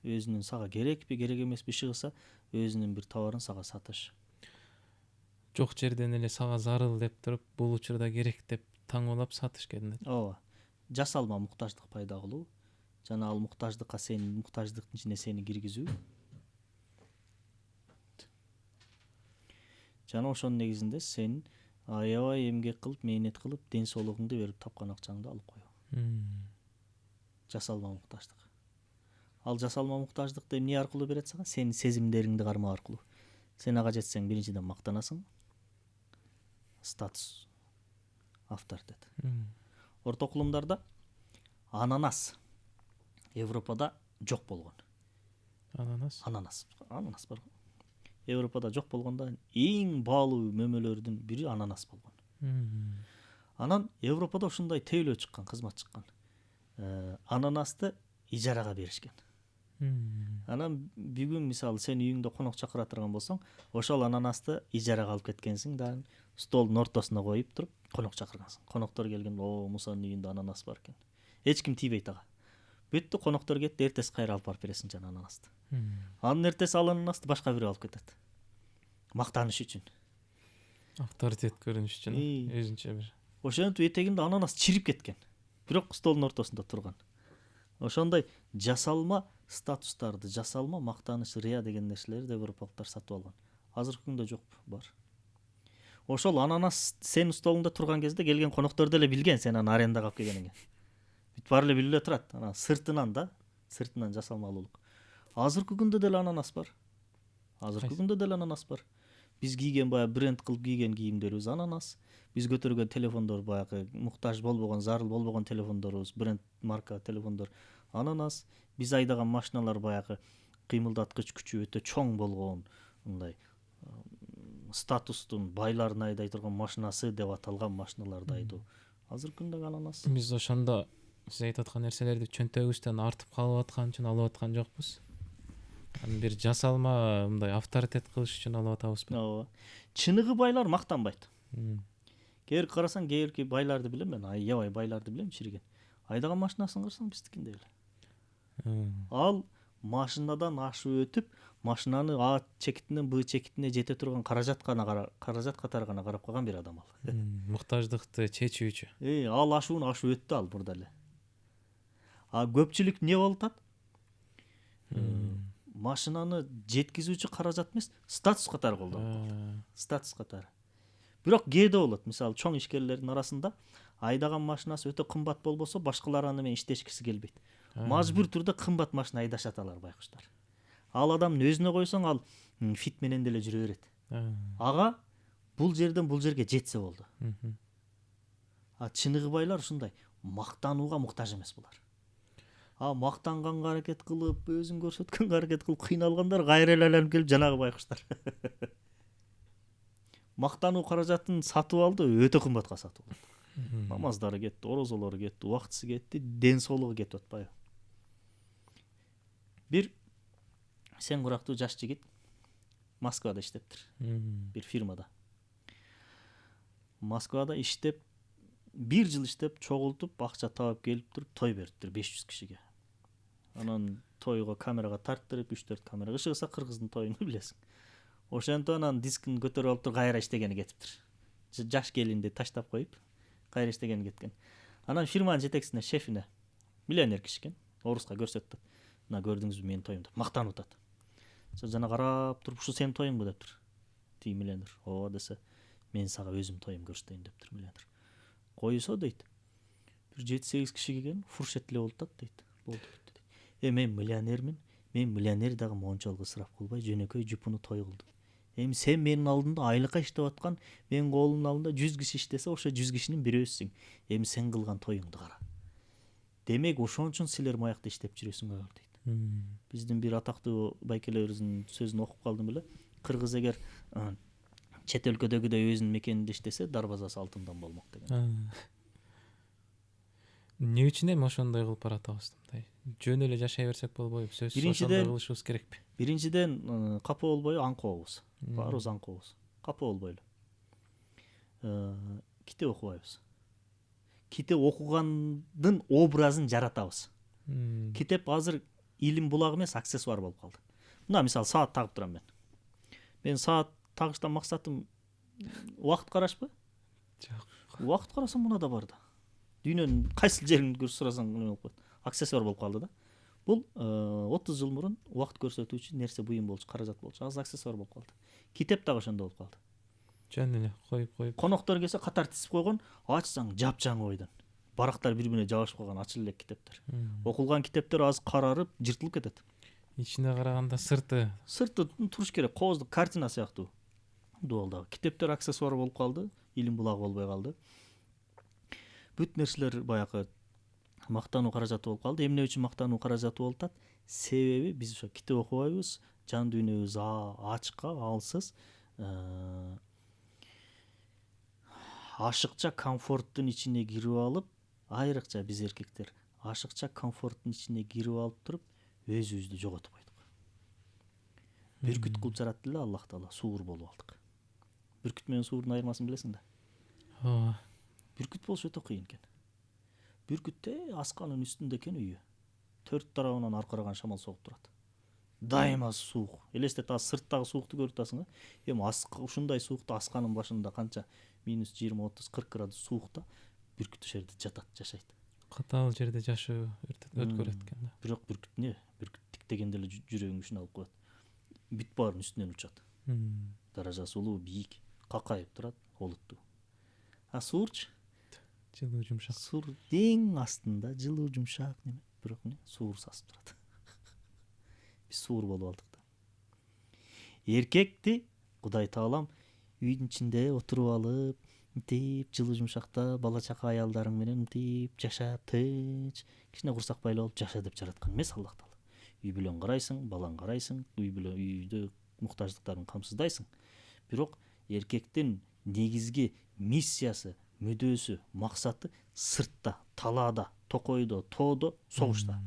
A: Өзүнүн сага керекпи, керек эмеспи чыгса, өзүнүн бир товарын сага сатыш.
B: Жок жерден эле сага зарыл деп туруп, бул учурда керек деп таңуулап сатыш келинет.
A: Ооба. Жасалма муктаждык пайда кылуу жана ал муктаждыкка сени муктаждыктын ичине сени киргизүү. Жана ошонун негизинде сен аябай эмгек кылып, мээнет кылып, ден соолугуңду берип тапкан акчаңды алып коюу. Жасалма муктаждык. Ал жасалма муктаждыкты эмне аркылуу берет сага? Сенин сезимдериңди кармоо аркылуу. Сен ага жетсең, биринчиден мактанасың. Статус. авторитет. Орто окулумдарда ананас Европада жок болгон.
B: Ананас
A: Ананас бар. Европада жок болгондо эң баалуу мөмөлөрдүн бири ананас болгон. Анан Европада ушундай тейлөө чыккан, кызмат чыккан. Ананасты ижарага беришкен. Анан бүгүн мисалы сен үйүңдө конок чакыра турган болсоң, ошол ананасты ижарага алып кеткенсиң да столдун ортосуна коюп туруп конок чакыргансың. Коноктор келген, Мусанын үйүндө ананас бар экен. Эч ким тийбейт ага. Бүттү, коноктор кетти, эртеси кайра алып барып бересиң жана ананасты. Анын эртеси ал ананасты башка бирөө алып кетет. Мактаныш үчүн.
B: Авторитет көрүнүш үчүн өзүнчө бир.
A: Ошентип этегинде ананас чирип кеткен. Бирок столдун ортосунда турган. Ошондой жасалма статустарды, жасалма мактаныч, рия деген нерселерди европалыктар сатып алган. Азыркы күндө жок, бар. Ошол ананас сенин столуңда турган кезде келген коноктор деле билген сен аны арендага алып келгениңди. Бүт баары эле билип эле турат. Анан сыртынан жасалмалуулук. Азыркы күндө деле ананас бар. Биз кийген баягы бренд кылып кийген кийимдерибиз ананас. Биз көтөргөн телефондор баягы муктаж болбогон, зарыл болбогон телефондорубуз, бренд марка телефондор ананас. Биз айдаган машиналар баягы кыймылдаткыч күчү өтө чоң болгон, мындай статустун байлардын айдай турган машинасы деп аталган машиналарды айдоо. Азыркы күндө ананас.
B: Биз ошондо сиз айтып аткан нерселерди чөнтөгүбүздөн артып калып аткан үчүн алып аткан жокпуз. Бир жасалма мындай авторитет кылыш үчүн алып атабызбы?
A: Ооба. Чыныгы байлар мактанбайт. Кээ бир карасаң, кээ бирки байларды билем мен, аябай байларды билем чириген. Айдаган машинасын карасаң биздикиндей эле. Ал машинадан ашып өтүп, машинаны А чекитинен Б чекитине жете турган каражат катары гана карап калган бир адам ал.
B: Муктаждыкты чечүүчү.
A: Ал ашып өттү ал мурда эле. Көпчүлүк эмне болуп атат? Машинаны жеткизүүчү каражат эмес, статус катары колдонот. Статус катары. Бирок кээде болот, мисалы чоң ишкерлердин арасында айдаган машинасы өтө кымбат болбосо, башкалар аны менен иштешкиси келбейт. Мажбур түрдө кымбат машина айдашат алар байкуштар. Ал адамдын өзүнө койсоң, ал фит менен деле жүрө берет. Ага бул жерден бул жерге жетсе болду. Чыныгы байлар ушундай мактанууга муктаж эмес булар. Мактанганга аракет кылып, өзүн көрсөткөнгө аракет кылып кыйналгандар кайра эле айланып келип жанагы байкуштар. Мактануу каражатын сатып алды, өтө кымбатка сатып алды. Намаздары кетти, орозолору кетти, убактысы кетти, ден соолугу кетип атпайбы? Бир сен курактуу жаш жигит Москвада иштептир. Бир фирмада. Москвада иштеп, 1 жыл иштеп, чогултуп, акча таап келип туруп, той бериптир 500 кишиге. Анан тойго камерага тарттырып, 3-4 камера ышыгса кыргыздын тоюну билесиң. Ошентип анан дискин көтөрүп алып туруп кайра иштегени кетиптир. Жаш келинди таштап коюп, кайра иштегени кеткен. Анан фирманын жетекчисине, шефине, миллионер киши экен, оруска көрсөттү. Мына көрдүңүзбү менин тоюм деп мактанып атат. Жана карап туруп, ушу сенин тоюңбу дептир. Тиги миллионер. Ооба десе, мен сага өзүм тоюм көрсөтөйүн дептир миллионер. Койсо дейт. Бир 7-8 киши келген, фуршет эле болуп атат дейт. Болду бүтү дейт. Мен миллионермин. Мен миллионер дагы мончолук ысырап кылбай, жөнөкөй жупуну той кылдым. Сен менин алдымда айлыкка иштеп аткан, менин колумдун алдында 100 киши иштесе, ошо 100 кишинин бирөөсүң. Сен кылган тоюңду кара. Демек, ошон үчүн силер маякта иштеп жүрөсүңөр дейт. Биздин бир атактуу байкелерибиздин сөзүн окуп калдым эле. Кыргыз эгер чет өлкөдөгүдөй өзүнүн мекенинде иштесе, дарбазасы алтындан болмок деген.
B: Эмне үчүн эми ошондой кылып баратабыз? Жөн эле жашай берсек болбойбу? Сөзсүз ошондой кылышыбыз керекпи?
A: Биринчиден, капа болбой аңкообуз. Баарыбыз аңкообуз. Капа болбойлу. Китеп окубайбыз. Китеп окугандын образын жаратабыз. Китеп азыр илим булагы эмес, аксессуар болуп калды. Мына мисалы саат тагып турам мен. Мен саат тагыштан максатым убакыт карашпы?
B: Жок.
A: Убакыт карасам мына да бар да. Дүйнөнүн кайсы жерин сурасаң эме болуп калат. Аксессуар болуп калды да. Бул 30 жыл мурун убакыт көрсөтүүчү нерсе, буюм болчу, каражат болчу. Азыр аксессуар болуп калды. Китеп дагы ошондой болуп калды.
B: Жөн эле коюп.
A: Коноктор келсе катар тизип койгон, ачсаң жапжаңы бойдон. Барактар бири-бирине жабышып калган ачыл элек китептер. Окулган китептер азыр карарып, жыртылып кетет.
B: Ичине караганда сырты
A: туруш керек, кооздук картина сыяктуу. Дуалдагы китептер аксессуар болуп калды, илим булагы болбой калды. бүт нерселер баягы мактануу каражаты болуп калды. Эмне үчүн мактануу каражаты болуп атат? Себеби биз ошо китеп окубайбыз, жан дүйнөбүз ачыкка, алсыз, ашыкча комфорттун ичине кирип алып, айрыкча биз эркектер ашыкча комфорттун ичине кирип алып туруп өзүбүздү жоготуп койдук. Бүркүт кылып жаратты эле Аллах Таала, суур болуп алдык. Бүркүт менен суурдун айырмасын билесиң да?
B: ооба.
A: Бүркүт болуш өтө кыйын экен. Бүркүт асканын үстүндө экен үйү. Төрт тарабынан аркыраган шамал согуп турат. Дайыма суук. Элестет, сырттагы суукту көрүп атасың. Эми ушундай суукта асканын башында канча минус 20-30-40 градус суукта бүркүт ошол жерде жатат, жашайт.
B: Катаал жерде жашоо өткөрөт экен да.
A: Бирок бүркүт тиктегенде эле жүрөгүң күчүн алып коет. Бүт баарын үстүнөн учат. Даражасы улуу, бийик, какайып турат, олуттуу. А суурчу?
B: Жылуу жумшак.
A: Суур эң астында жылуу жумшак неме, бирок суур сасып турат. Биз суур болуп алдык да. Эркекти Кудай Таалам үйдүн ичинде отуруп алып, мынтип жылуу жумшакта бала чака аялдарың менен мынтип жашап, тынч, кичине курсак байлап жаша деп жараткан эмес Аллах Таала. Үй бүлөң карайсың, балаң карайсың, үйдө муктаждыктарын камсыздайсың. Бирок эркектин негизги миссиясы, мүдөөсү, максаты сыртта, талаада, токойдо, тоодо, согушта.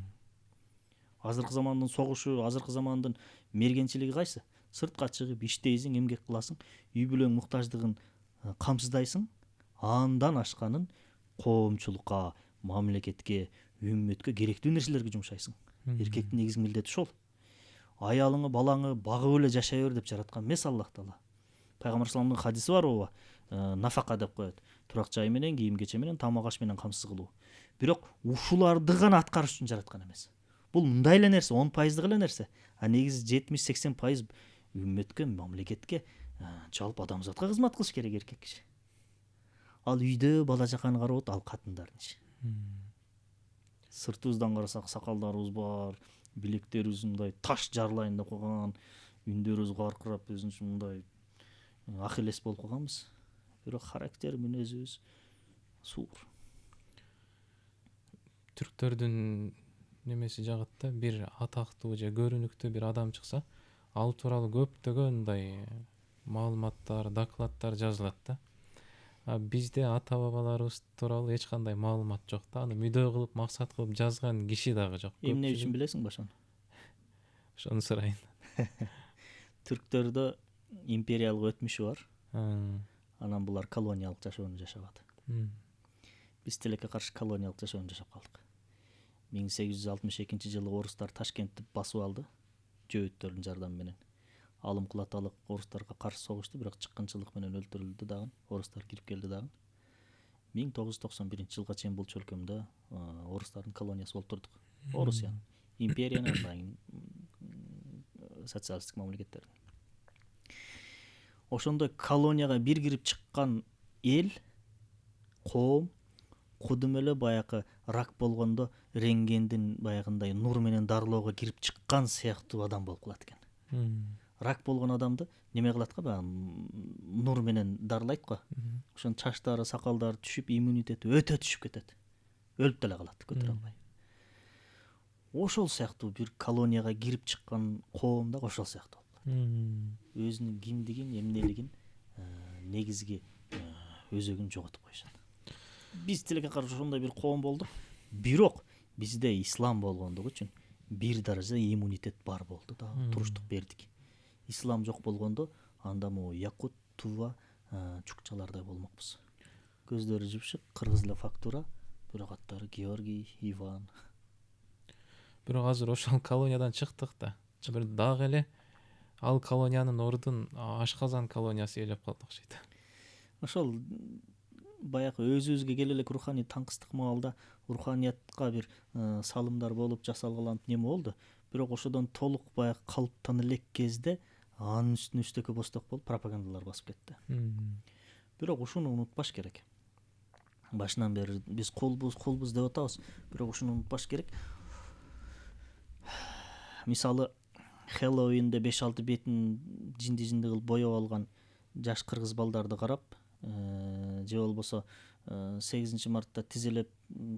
A: Азыркы замандын согушу, азыркы замандын мергенчилиги кайсы? Сыртка чыгып иштейсиң, эмгек кыласың, үй бүлөң муктаждыгын камсыздайсың, андан ашканын коомчулукка, мамлекетке, үммөткө керектүү нерселерге жумшайсың. Эркектин негизги милдети ошол. Аялыңы, балаңы багып эле жашай бер деп жараткан эмес Аллах Таала. Пайгамбар салламдын хадиси бар ооба. Нафака деп коет. Турак жай менен, кийим кече менен, тамак аш менен камсыз кылуу. Бирок ушуларды гана аткарыш үчүн жараткан эмес. Бул мындай эле нерсе, 10% эле нерсе. А негизи 70-80% үммөткө, мамлекетке, жалпы адамзатка кызмат кылыш керек эркек киши. Ал үйдө бала чаканы карап ал катындардын иши. Сыртыбыздан карасак сакалдарыбыз бар, билектерибиз мындай таш жарлайын деп койгон, үндөрүбүз каркырап, өзүнчө мындай ахиллес болуп калганбыз. Бирок характер, мүнөзүбүз суур.
B: Түрктөрдүн немеси жагатта бир атактуу же көрүнүктүү бир адам чыкса, ал тууралуу көптөгөн мындай маалыматтар, докладдар жазылат да. А бизде ата бабаларыбыз тууралуу эч кандай маалымат жок да. Аны мүдөө кылып, максат кылып жазган киши дагы жок.
A: Эмне үчүн билесиңби ошону?
B: Ошону сурайын.
A: Түрктөрдө империялык өтмүшү бар. Анан булар колониялык жашоону жашабады. Биз тилекке каршы колониялык жашоону жашап калдык. 1862-жылы орустар Ташкентти басып алды, жөөттөрдүн жардамы менен. Алым кулаталык орустарга каршы согушту, бирок чыккынчылык менен өлтүрүлдү дагы. Орустар кирип келди дагы. 1991-жылга чейин бул чөлкөмдө орустардын колониясы болуп турдук. Орусия, империянын социалисттик мамлекеттердин. Ошондой колонияга бир кирип чыккан эл, коом кудум эле баягы рак болгондо рентгендин баягындай нур менен дарылоого кирип чыккан сыяктуу адам болуп калат экен. Рак болгон адамды неме кылат го, баягы нур менен дарылайт го. Ошонун чачтары, сакалдары түшүп, иммунитети өтө түшүп кетет. Өлүп деле калат, көтөрө албай. Ошол сыяктуу бир колонияга кирип чыккан коом да ошол сыяктуу. Өзүнүн кимдигин, эмнелигин, негизги өзөгүн жоготуп коюшат. Биз тилекке каршы ошондой бир коом болдук. Бирок бизде ислам болгондугу үчүн бир даража иммунитет бар болду да, туруштук бердик. Ислам жок болгондо анда могу якут, тува, чукчалардай болмокпуз. Көздөрү жыпшык, кыргыз эле фактура, бирок аттары Георгий, Иван.
B: Бирок азыр ошол колониядан чыктык да. Бир дагы эле ал колониянын ордун ашказан колониясы ээлеп калды окшойт.
A: Ошол баягы өзүбүзгө келе элек руханий таңкыстык маалда руханиятка бир салымдар болуп жасалгаланып неме болду. Бирок ошодон толук баягы калыптана элек кезде анын үстүнө үстөккө босток болуп пропагандалар басып кетти. Бирок ушуну унутпаш керек. Башынан бери биз кулбуз деп атабыз, бирок ушуну унутпаш керек. Мисалы, Хэллоуинде 5-6 бетин жинди кылып боёп алган жаш кыргыз балдарды карап, же болбосо 8 мартта тизелеп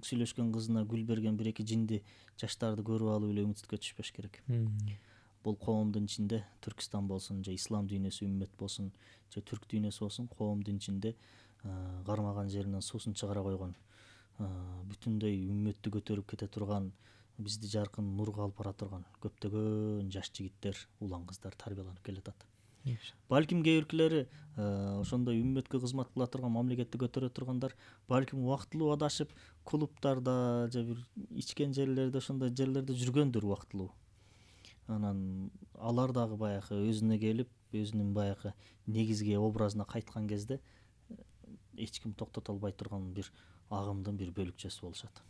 A: сүйлөшкөн кызына гүл берген бир эки жинди жаштарды көрүп алып эле үмүтсүзгө түшпөш керек. Бул коомдун ичинде Түркистан болсун же ислам дүйнөсү үммөт болсун же түрк дүйнөсү болсун, коомдун ичинде кармаган жеринен суусун чыгара койгон, бүтүндөй үммөттү көтөрүп кете турган, бизди жаркын нурга алып бара турган көптөгөн жаш жигиттер, улан кыздар тарбияланып келатат. Балким кээ биркилери ошондой үммөткө кызмат кыла турган, мамлекетти көтөрө тургандар балким убактылуу адашып клубтарда же бир ичкен жерлерде, ошондой жерлерде жүргөндүр убактылуу. Анан алар дагы баягы өзүнө келип, өзүнүн баягы негизги образына кайткан кезде эч ким токтото албай турган бир агымдын бир бөлүкчөсү болушат.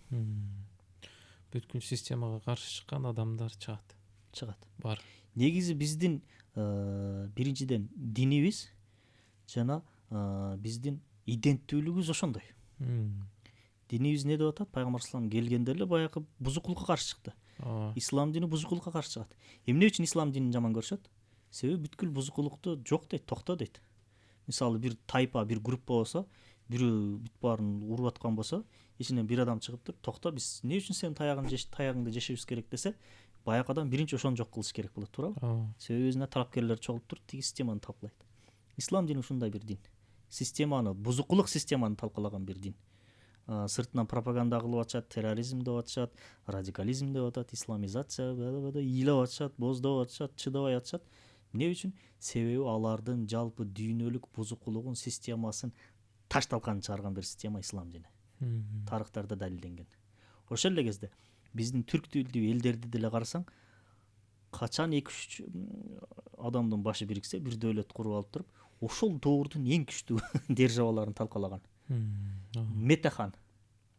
B: Бүткүл системага каршы чыккан адамдар чыгат. Бар.
A: Негизи биздин биринчиден динибиз жана биздин иденттүүлүгүбүз ошондой. Динибиз не деп атат? Пайгамбар саллаллаху алейхи келгенде эле баягы бузукулукка каршы чыкты. Ислам дини бузукулукка каршы чыгат. Эмне үчүн ислам динин жаман көрүшөт? Себеби бүткүл бузукулукту жок дейт, токто дейт. Мисалы бир тайпа, бир группа болсо, бирөө бүт баарын уруп аткан болсо, ичинен бир адам чыгып туруп, токто, биз эмне үчүн сенин таягыңды жешебиз керек десе, баягы адам биринчи ошону жок кылыш керек болот, туурабы? Себеби өзүнө талапкерлер чогулуп туруп, тиги системаны талкуулайт. Ислам дини ушундай бир дин. Системаны, бузукулук системаны талкуулаган бир дин. Сыртынан пропаганда кылып атышат, терроризм деп атышат, радикализм деп атат, исламизация ыйлап атышат, боздоп атышат, чыдабай атышат. Эмне үчүн? Себеби алардын жалпы дүйнөлүк бузукулугун, системасын ташталкан чыгарган бир система ислам дини. Тарыхтарда далилденген. Ошол эле кезде биздин түрк тилдүү элдерди деле карасаң, качан 2-3 адамдын башы бириксе, бир дөөлөт куруп алып туруп, ошол доордун эң күчтүү державаларын талкалаган. Метахан,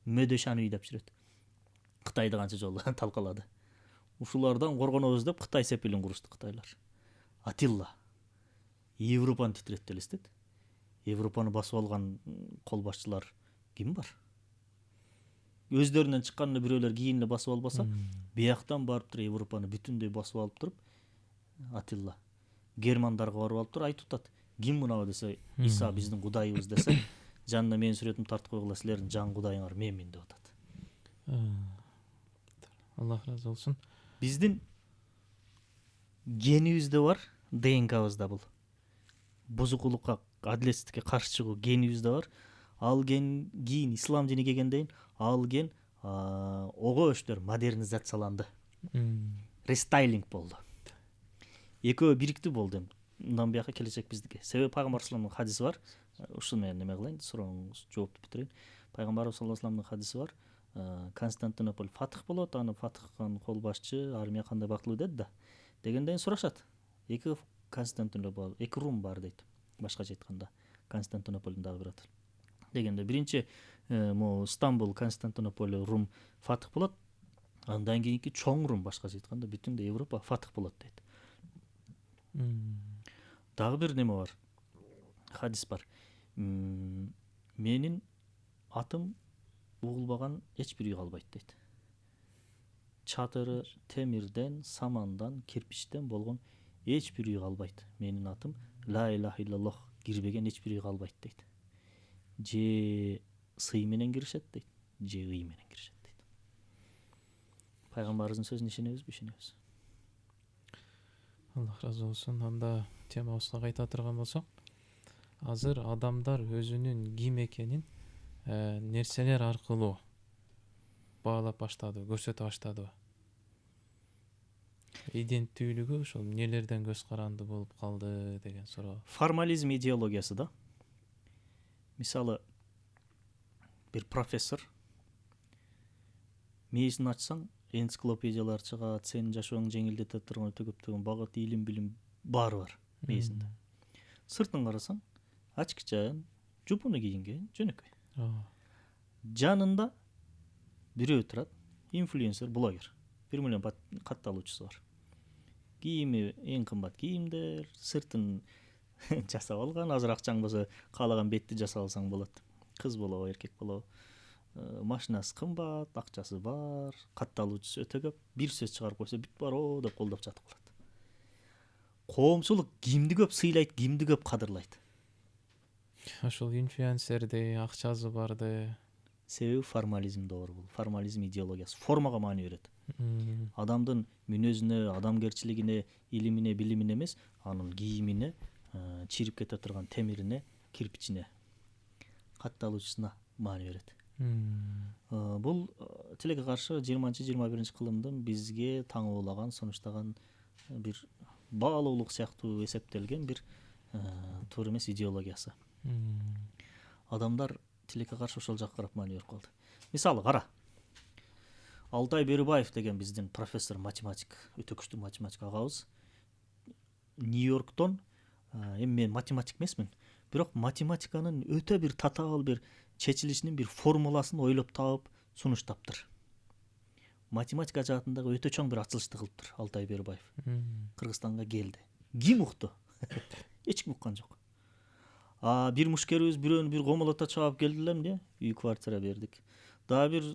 A: Мөдөшаны деп жүрөт. Кытайды канча жолу талкалады. Ушулардан коргонобуз деп Кытай сепилин курушту кытайлар. Атилла Европаны титиретти элестет. Европаны басып алган кол башчылар ким бар? Өздөрүнөн чыкканына бирөөлөр кийин эле басып албаса, бияктан барып туруп Европаны бүтүндөй басып алып туруп, Атилла германдарга барып алып туруп айтып атат. Ким мынабы десе, Иса биздин кудайыбыз десе, жанына менин сүрөтүмдү тартып койгула, силердин жан кудайыңар менмин деп атат.
B: Аллах разы болсун.
A: Биздин генибизде бар, ДНКбызда бул. Бузукулукка, адилетсиздикке каршы чыгуу генибизде бар. Ал ген кийин ислам дини келгенден ал ген ого өчтөр модернизацияланды. Рестайлинг болду. Экөө бирикти болду. Мындан бияка келечек биздики. Себеби пайгамбар саллаллаху алейхи хадиси бар. Ушул менен неме кылайын, сурооңузду жоопту бүтүрөйүн. Пайгамбар саллаллаху алейхи хадиси бар. Константинополь фатых болот, аны фатыхкан кол башчы армия кандай бактылуу деди да. Дегенден сурашат. Эки Константинополь, эки Рум бар дейт. Башкача айтканда, Константинополдун дагы бир аты. Дегенде биринчи Стамбул, Константинополь, Рум фатых болот. Андан кийинки чоң Рум, башкача айтканда, бүтүндөй Европа фатых болот дейт. Дагы бир неме бар. Хадис бар. Менин атым угулбаган эч бир үй калбайт дейт. Чатыры темирден, самандан, кирпичтен болгон эч бир үй калбайт. Менин атым ла илаха иллаллах кирбеген эч бир үй калбайт дейт. Же сый менен киришет дейт, же ый менен киришет дейт. Пайгамбарыбыздын сөзүнө ишенебизби? Ишенебиз.
B: Аллах разы болсун. Анда темабызга кайта турган болсок, азыр адамдар өзүнүн ким экенин нерселер аркылуу баалап баштады, көрсөтө баштадыбы? Иденттүүлүгү ошол эмнелерден көз каранды болуп калды деген суроо.
A: Формализм идеологиясы да. Мисалы, бир профессор мээсин ачсаң, энциклопедиялар чыгат, сенин жашооңду жеңилдете турган өтө көптөгөн багыт, илим, билим баары бар мээсинде. Сыртын карасаң, ачкычан, жупуну кийинген, жөнөкөй. Жанында бирөө турат, инфлюенсер, блогер. 1 миллион катталуучусу бар. Кийими эң кымбат кийимдер, сыртын жасап алган, азыр акчаң болсо каалаган бетти жасап алсаң болот. Кыз болобу, эркек болобу. Машинасы кымбат, акчасы бар, катталуучусу өтө көп. Бир сөз чыгарып койсо бүт бар о деп колдоп жатып калат. Коомчулук кимди көп сыйлайт, кимди көп кадырлайт?
B: ошол инфлюенсерди, акчасы барды.
A: Себеби формализм doğru бул. Формализм идеологиясы формага маани берет. Адамдын мүнөзүнө, адамгерчилигине, илимине, билимине эмес, анын кийимине, чирип кете турган темирине, кирпичине, катталуучусуна маани берет. Бул тилекке каршы 20-21 кылымдын бизге таңоолаган, сунуштаган бир баалуулук сыяктуу эсептелген бир туура эмес идеологиясы. Адамдар тилекке каршы ошол жакка карап маани берип калды. Мисалы кара, Алтай Берибаев деген биздин профессор, математик, өтө күчтүү математик агабыз Нью-Йорктон, эми мен математик эмесмин, бирок математиканын өтө бир татаал бир чечилишинин бир формуласын ойлоп таап сунуштаптыр. Математика жаатындагы өтө чоң бир ачылышты кылыптыр Алтай Берибаев. Кыргызстанга келди. Ким укту? Эч ким уккан жок. Бир мушкерибиз бирөөнү бир комолото чаап келдилер эмне? Үй квартира бердик. Дагы бир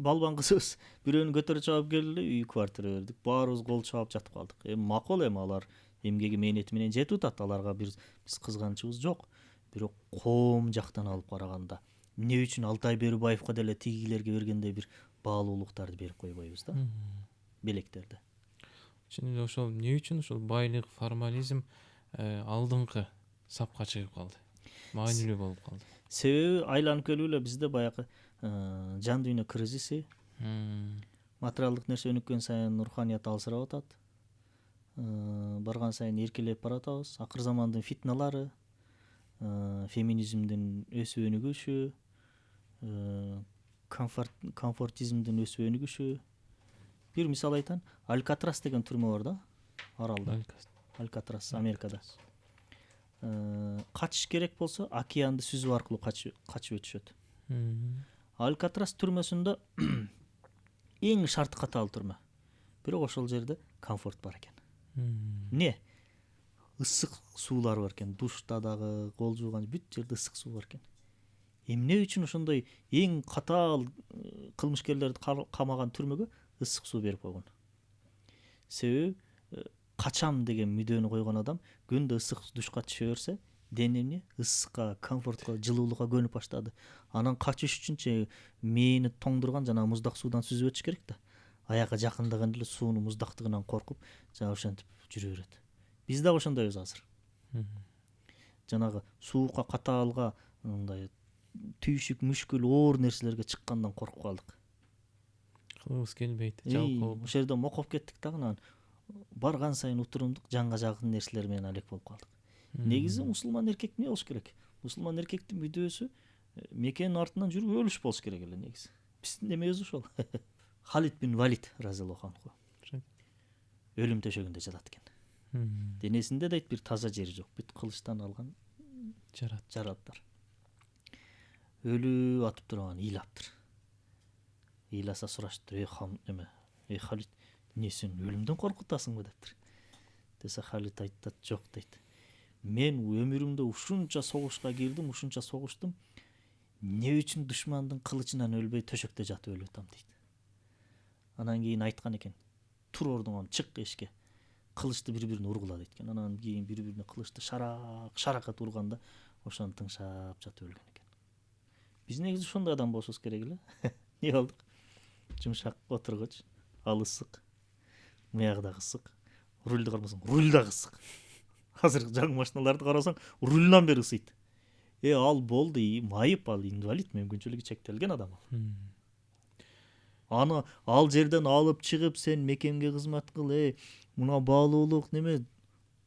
A: балбан кызыбыз бирөөнү көтөрүп чаап келди, үй квартира бердик. Баарыбыз кол чаап жатып калдык. Эми макул, эми алар эмгеги мээнети менен жетип атат, аларга биз кызганычыбыз жок. Бирок коом жактан алып караганда эмне үчүн Алтай Берибаевка деле тигилерге бергендей бир баалуулуктарды берип койбойбуз да? Белектерди.
B: Чын эле ошол эмне үчүн ошол байлык, формализм алдыңкы сапка чыгып калды, маанилүү болуп калды?
A: Себеби айланып келип эле бизде баягы жан дүйнө кризиси, материалдык нерсе өнүккөн сайын руханият алсырап атат, барган сайын эркелеп баратабыз. Акыр замандын фитналары, феминизмдин өсүп өнүгүшү, комфортизмдин өсүп өнүгүшү. Бир мисал айтайын, Алькатрас деген түрмө бар да, аралда. Алькатрас, Америкада. Качыш керек болсо океанды сүзүү аркылуу качып өтүшөт. Алькатрас түрмөсүндө эң шарты катаал түрмө. Бирок ошол жерде комфорт бар экен. Не? Ысык суулар бар экен. Душта дагы, кол жууган бүт жерде ысык суу бар экен. Эмне үчүн ошондой эң катаал кылмышкерлерди камаган түрмөгө ысык суу берип койгон? Себеби качам деген мүдөөнү койгон адам күндө ысык душка түшө берсе, денени ысыкка, комфортко, жылуулукка көнүп баштады. Анан качыш үчүнчү мээни тоңдурган жана муздак суудан сүзүп өтүш керек да. Аякка жакындаганда эле суунун муздактыгынан коркуп, жана ошентип жүрө берет. Биз дагы ошондойбуз азыр. Жанагы суукка, катаалга, мындай түйшүк, мүшкүл, оор нерселерге чыккандан коркуп калдык.
B: Кылыбыз келбейт, жалкоо.
A: Ошол жерде мокоп кеттик дагы, анан барган сайын утурундук, жанга жакын нерселер менен алек болуп калдык. Негизи мусулман эркек эмне болуш керек? Мусулман эркектин мүдөөсү мекенин артынан жүрүп өлүш болуш керек эле негизи. Биздин эмебиз ошол. Халид бин Валид разияллаху анху өлүм төшөгүндө жатат экен. Денесинде дейт бир таза жери жок. Бүт кылычтан алган жараттар. Өлүп атып турган ыйлаптыр. Ыйласа сураштыр, Халид, эмне сен өлүмдөн коркутасыңбы дептир. Десе Халид айтат, жок дейт. Мен өмүрүмдө ушунча согушка кирдим, ушунча согуштум. Эмне үчүн душмандын кылычынан өлбөй төшөктө жатып өлүп атам дейт. Анан кийин айткан экен, тур ордуңан чык эшикке. Кылычты бири-бирине ургула дейт. Анан кийин бири-бирине кылычты шаракат урганда ошону тыңшап жатып өлгөн экен. Биз негизи ошондой адам болушубуз керек эле. Не болдук? Жумшак отургуч, ал ысык, мыягы дагы ысык. Рульду кармасаң, руль дагы ысык. Азыр жаңы машиналарды карасаң, рульнан бери ысыйт. Ал болду, майып, ал инвалид, мүмкүнчүлүгү чектелген адам. Аны ал жерден алып чыгып, сен мекенге кызмат кыл, мына баалуулук неме?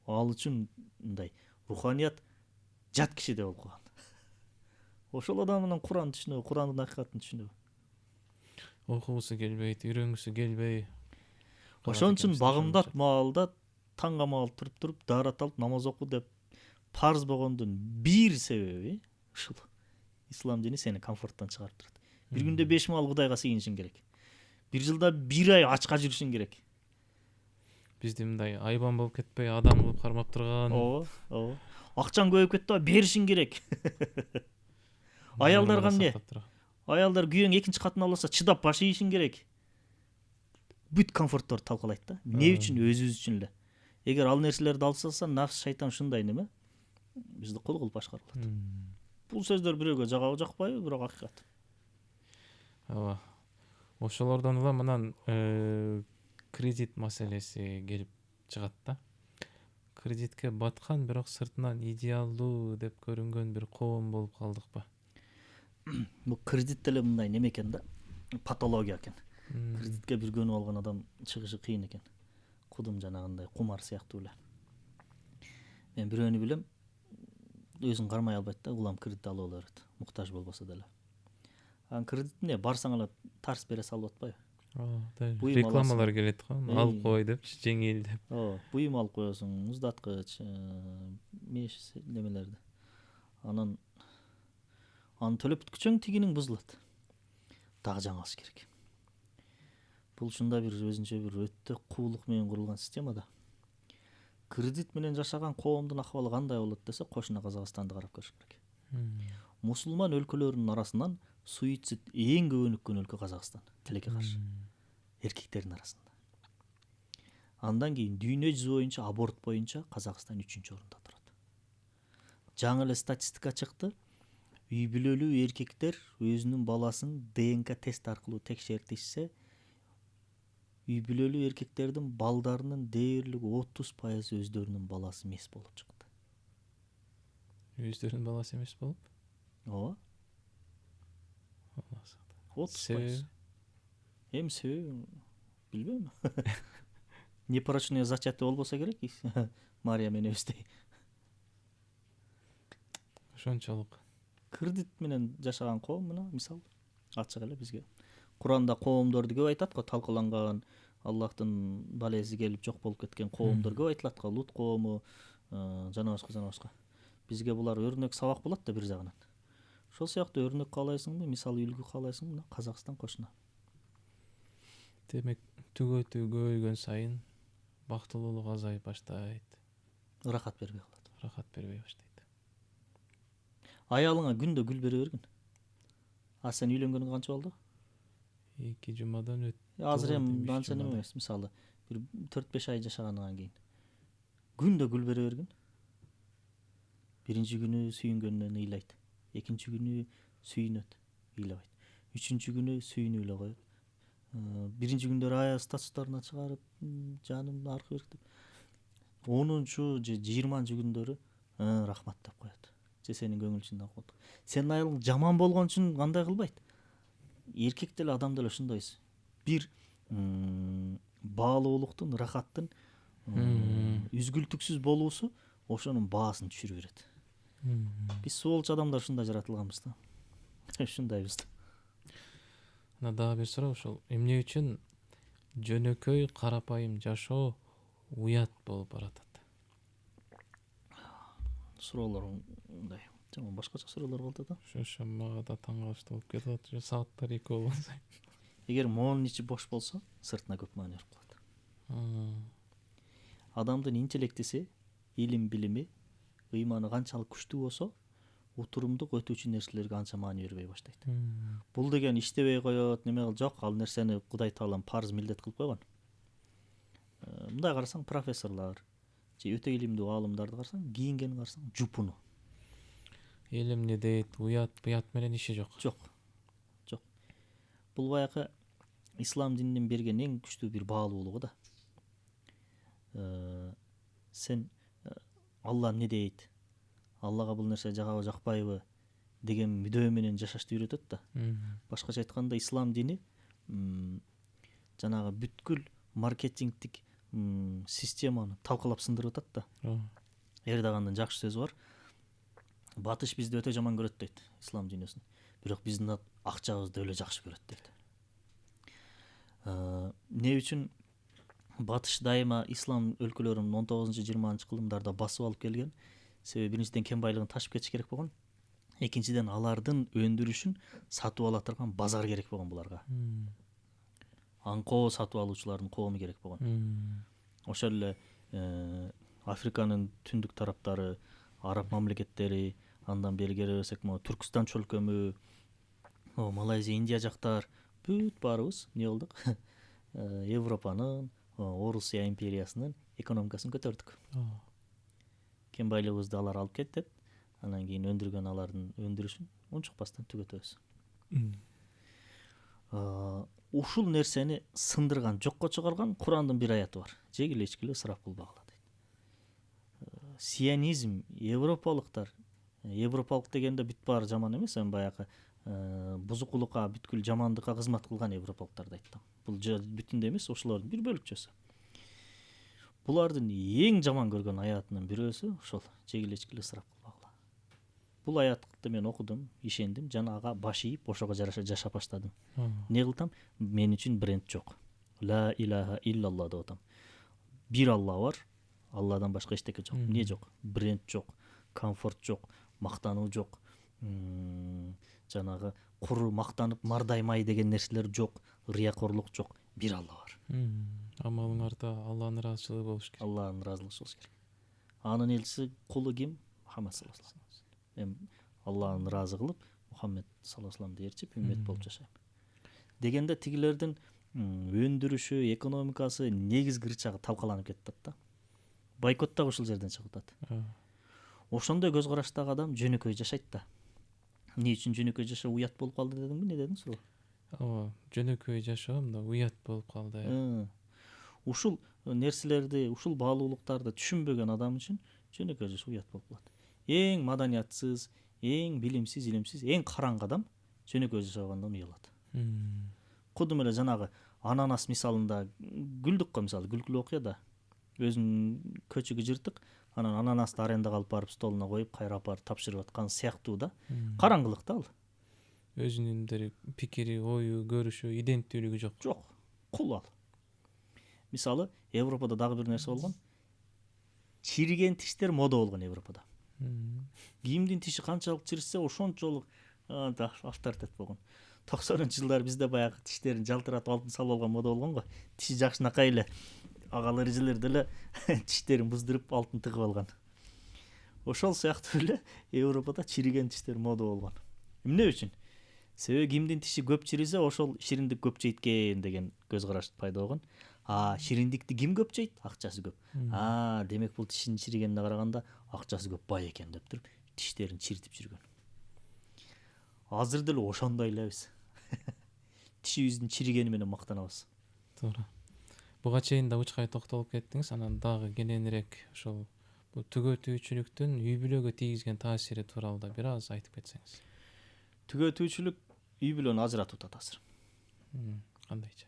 A: Ал үчүн мындай руханият жат кишиде болуп калган. Ошол адам менен Куранды түшүнөбү, Курандын акыйкатын түшүнөбү.
B: Окугусу келбейт, үйрөнгүсү келбей.
A: Ошон үчүн багымдат маалда таңга маал туруп даарат алып намаз оку деп парз болгондун бир себеби ушул. Ислам дини сени комфорттон чыгарып турат. Бир күндө 5 маал Кудайга сыйынышың керек. Бир жылда 1 ай ачка жүрүшүң керек.
B: Бизди мындай айбан болуп кетпей, адам кылып кармап турган.
A: Ооба. Акчаң көбөйүп кетти, беришиң керек. Аялдарга эмне? Аялдар күйөөң экинчи катын алса чыдап баш ийишиң керек. Бүт комфортторду талкалайт да. Эмне үчүн? Өзүбүз үчүн эле. Эгер ал нерселерди алып салса, нафс, шайтан ушундай неме? бизди кул кылып башкарылат. Бул сөздөр бирөөгө жагабы жакпайбы, бирок акыйкат.
B: Ооба. Ошолордон улам анан кредит маселеси келип чыгат да. Кредитке баткан, бирок сыртынан идеалдуу деп көрүнгөн бир коом болуп калдыкпы?
A: Бул кредит деле мындай неме экен да, патология экен. Кредитке бир көнүп алган адам чыгышы кыйын экен. Кудум жанагындай кумар сыяктуу эле. Мен бирөөнү билем, өзүн кармай албайт да, улам кредит алып ала берет, муктаж болбосо деле. Анан кредит эмне, барсаң эле тарс бере салып атпайбы? Буюм
B: Рекламалар
A: аласың.
B: келет го, алып кой деп, жеңил деп.
A: Буюм алып коесуң, уздаткыч, меш немелерди. Анан аны төлөп бүткүчөң тигинин бузулат. Дагы жаңы алыш керек. Бул ушундай бир өзүнчө бир өтө куулук менен курулган система да. Кредит менен жашаган коомдун акыбалы кандай болот десе, кошуна Казакстанды карап көрүш керек. Мусулман өлкөлөрүнүн арасынан суицид эң көп өнүккөн өлкө Казакстан, тилекке каршы. Эркектердин арасында. Андан кийин дүйнө жүзү боюнча аборт боюнча Казакстан 3-орунда турат. Жаңы эле статистика чыкты. Үй бүлөлүү эркектер өзүнүн баласын ДНК тест аркылуу текшертишсе, үй бүлөлүү эркектердин балдарынын дээрлик 30% өздөрүнүн баласы эмес болуп чыкты.
B: Өздөрүнүн баласы эмес болуп?
A: Ооба. 30%. Эми себеби билбейм. Непорочное зачатие болбосо керек, Мария менен өстөй.
B: Ошончолук.
A: Кредит менен жашаган коом мына мисал ачык эле бизге. Куранда коомдорду көп айтат го, талкаланган, Аллахтын балеси келип жок болуп кеткен коомдор көп айтылат го, Лут коому, жана башка. Бизге булар өрнөк сабак болот да бир жагынан. Ошол сыяктуу өрнөк каалайсыңбы, мисал үлгү каалайсыңбы, мына Казакстан кошуна.
B: Демек, түгөтүү көбөйгөн сайын бактылуулук азайып баштайт.
A: Рахат бербей калат.
B: Рахат бербей баштайт.
A: Аялыңа күндө гүл бере бергин. А сен үйлөнгөнгө канча болду?
B: 2 жумадан өт.
A: Азыр эми анча неме эмес, мисалы бир 4-5 ай жашагандан кийин. Күндө гүл бере бергин. Биринчи күнү сүйүнгөнүнөн ыйлайт. Экинчи күнү сүйүнөт, ыйлабайт. Үчүнчү күнү сүйүнүп эле коет. Биринчи күндөр ая статустарына чыгарып, жаным аркы берик деп. 10-чу же 20-чы күндөрү рахмат деп коет. Же сенин көңүл чындап коет. Сенин айылың жаман болгон үчүн кандай кылбайт? Эркек деле адам деле ошондой. Бир баалуулуктун, рахаттын үзгүлтүксүз болуусу ошонун баасын түшүрүп берет. Биз суолчу адамдар ушундай жаратылганбыз да. Ушундайбыз.
B: Ана дагы бир суроо, ошол эмне үчүн жөнөкөй карапайым жашоо уят болуп баратат?
A: Суроолор мындай. Жаман башкача суроолор болду да.
B: Ошо мага да таң калыштуу болуп кетип атат. Сааттар 2 болсо.
A: Эгер моонун ичи бош болсо, сыртына көп маани өрүп калат. Адамдын интеллектиси, илим билими, ыйманы канчалык күчтүү болсо, утурумдук өтүүчү нерселерге анча маани бербей баштайт. Бул деген иштебей коет, неме кыл, жок, ал нерсени Кудай Таалам парыз милдет кылып койгон. Мындай карасаң, профессорлор же өтө илимдүү аалымдарды карасаң, кийингенин карасаң, жупуну.
B: Элим не дейт, уят менен иши жок.
A: Жок. Бул баягы ислам дининин берген эң күчтүү бир баалуулугу да. Сен Алла эмне дейт? Аллага бул нерсе жагабы жакпайбы деген мүдөө менен жашашты үйрөтөт да. Башкача айтканда, ислам дини жанагы бүткүл маркетингдик системаны талкалап сындырып атат да. Эрдогандан жакшы сөзү бар. Батыш бизди өтө жаман көрөт дейт, ислам дүйнөсүн. Бирок биздин акчабызды эле жакшы көрөт дейт. Эмне үчүн Батыш дайыма ислам өлкөлөрүн 19-20 кылымдарда басып алып келген? Себеби биринчиден кен байлыгын ташып кетиш керек болгон. Экинчиден алардын өндүрүшүн сатып ала турган базар керек болгон буларга. Аңкоо сатып алуучулардын коому керек болгон. Ошол эле Африканын түндүк тараптары, араб мамлекеттери, андан бери келе берсек, Түркстан чөлкөмү, Малайзия, Индия жактар бүт баарыбыз эмне кылдык? Европанын, Орусия империясынын экономикасын көтөрдүк. кен байлыгыбызды алар алып кетет, анан кийин өндүргөн алардын өндүрүшүн унчукпастан түгөтөбүз. Ушул нерсени сындырган, жокко чыгарган Курандын бир аяты бар. Жегиле ичкиле ысырап кылбагыла дейт. Сионизм, европалыктар, европалык дегенде бүт баары жаман эмес, баягы бузукулукка, бүткүл жамандыкка кызмат кылган европалыктарды айттым. Бул бүтүндө эмес, ошолордун бир бөлүкчөсү. Булардын эң жаман көргөн аятынын бирөөсү ошол жегиле ичкиле ысырап кылбагыла. Бул аятты мен окудум, ишендим, жана ага баш ийип ошого жараша жашап баштадым. Не кылтам? Мен үчүн бренд жок. Ла илаха иллалла деп атам. Бир Алла бар, Алладан башка эчтеке жок. Эмне жок? Бренд жок, комфорт жок, мактануу жок. Жанагы куру мактанып мардаймай деген нерселер жок, рыякорлук жок. Бир Алла бар.
B: Амалыңарда Алланын ыраазычылыгы болуш керек.
A: Алланын ыраазычылыгы болуш керек. Анын элчиси кулу ким? Мухаммед саллаллаху алейхи вассалам. Мен Алланы ыраазы кылып, Мухаммед саллаллаху алейхи вассаламды ээрчип үммет болуп жашайм. Дегенде тигилердин өндүрүшү, экономикасы негизги рычагы талкаланып кетет да. Бойкот да ушул жерден чыгып атат. Ошондой көз караштагы адам жөнөкөй жашайт да. Эмне үчүн жөнөкөй жашоо уят болуп калды дедиңби, не дедиң суу?
B: Ооба, жөнөкөй жашоо мында уят болуп калды.
A: Ушул нерселерди, ушул баалуулуктарды түшүнбөгөн адам үчүн жөнөкөй жашоо уят болуп калат. Эң маданиятсыз, эң билимсиз, илимсиз, эң караңгы адам жөнөкөй жашагандан уялат. Кудум эле жанагы ананас мисалында күлдүк го, мисалы күлкүлүү окуя да. Өзүнүн көчүгү жыртык, анан ананасты арендага алып барып столуна коюп, кайра барып тапшырып аткан сыяктуу да. Караңгылык да ал.
B: Өзүнүн пикири, ою, көрүшү, иденттүүлүгү жок.
A: Жок, кул ал. Мисалы, Европада дагы бир нерсе болгон. Чириген тиштер мода болгон Европада. Кимдин тиши канчалык чирсе, ошончолук авторитет болгон. 90-жылдар бизде баягы тиштерин жалтыратып алтын салып алган мода болгон го. Тиши жакшынакай эле агалар эжелер деле тиштерин буздуруп алтын тыгып алган. Ошол сыяктуу эле Европада чириген тиштер мода болгон. Эмне үчүн? Себеби кимдин тиши көп чирисе, ошол шириндик көп жейт деген көз караш пайда болгон. Шириндикти ким көп жейт? Акчасы көп. Демек бул тишинин чиригенине караганда акчасы көп бай экен деп туруп тиштерин чиритип жүргөн. Азыр деле ошондой элебиз. Тишибиздин чиригени менен мактанабыз.
B: Туура. Буга чейин да учкай токтолуп кеттиңиз, анан дагы кененирээк ошол бул түгөтүүчүлүктүн үй бүлөгө тийгизген таасири тууралуу да бир аз айтып кетсеңиз.
A: Түгөтүүчүлүк үй бүлөнү ажыратып атат азыр.
B: Кандайча?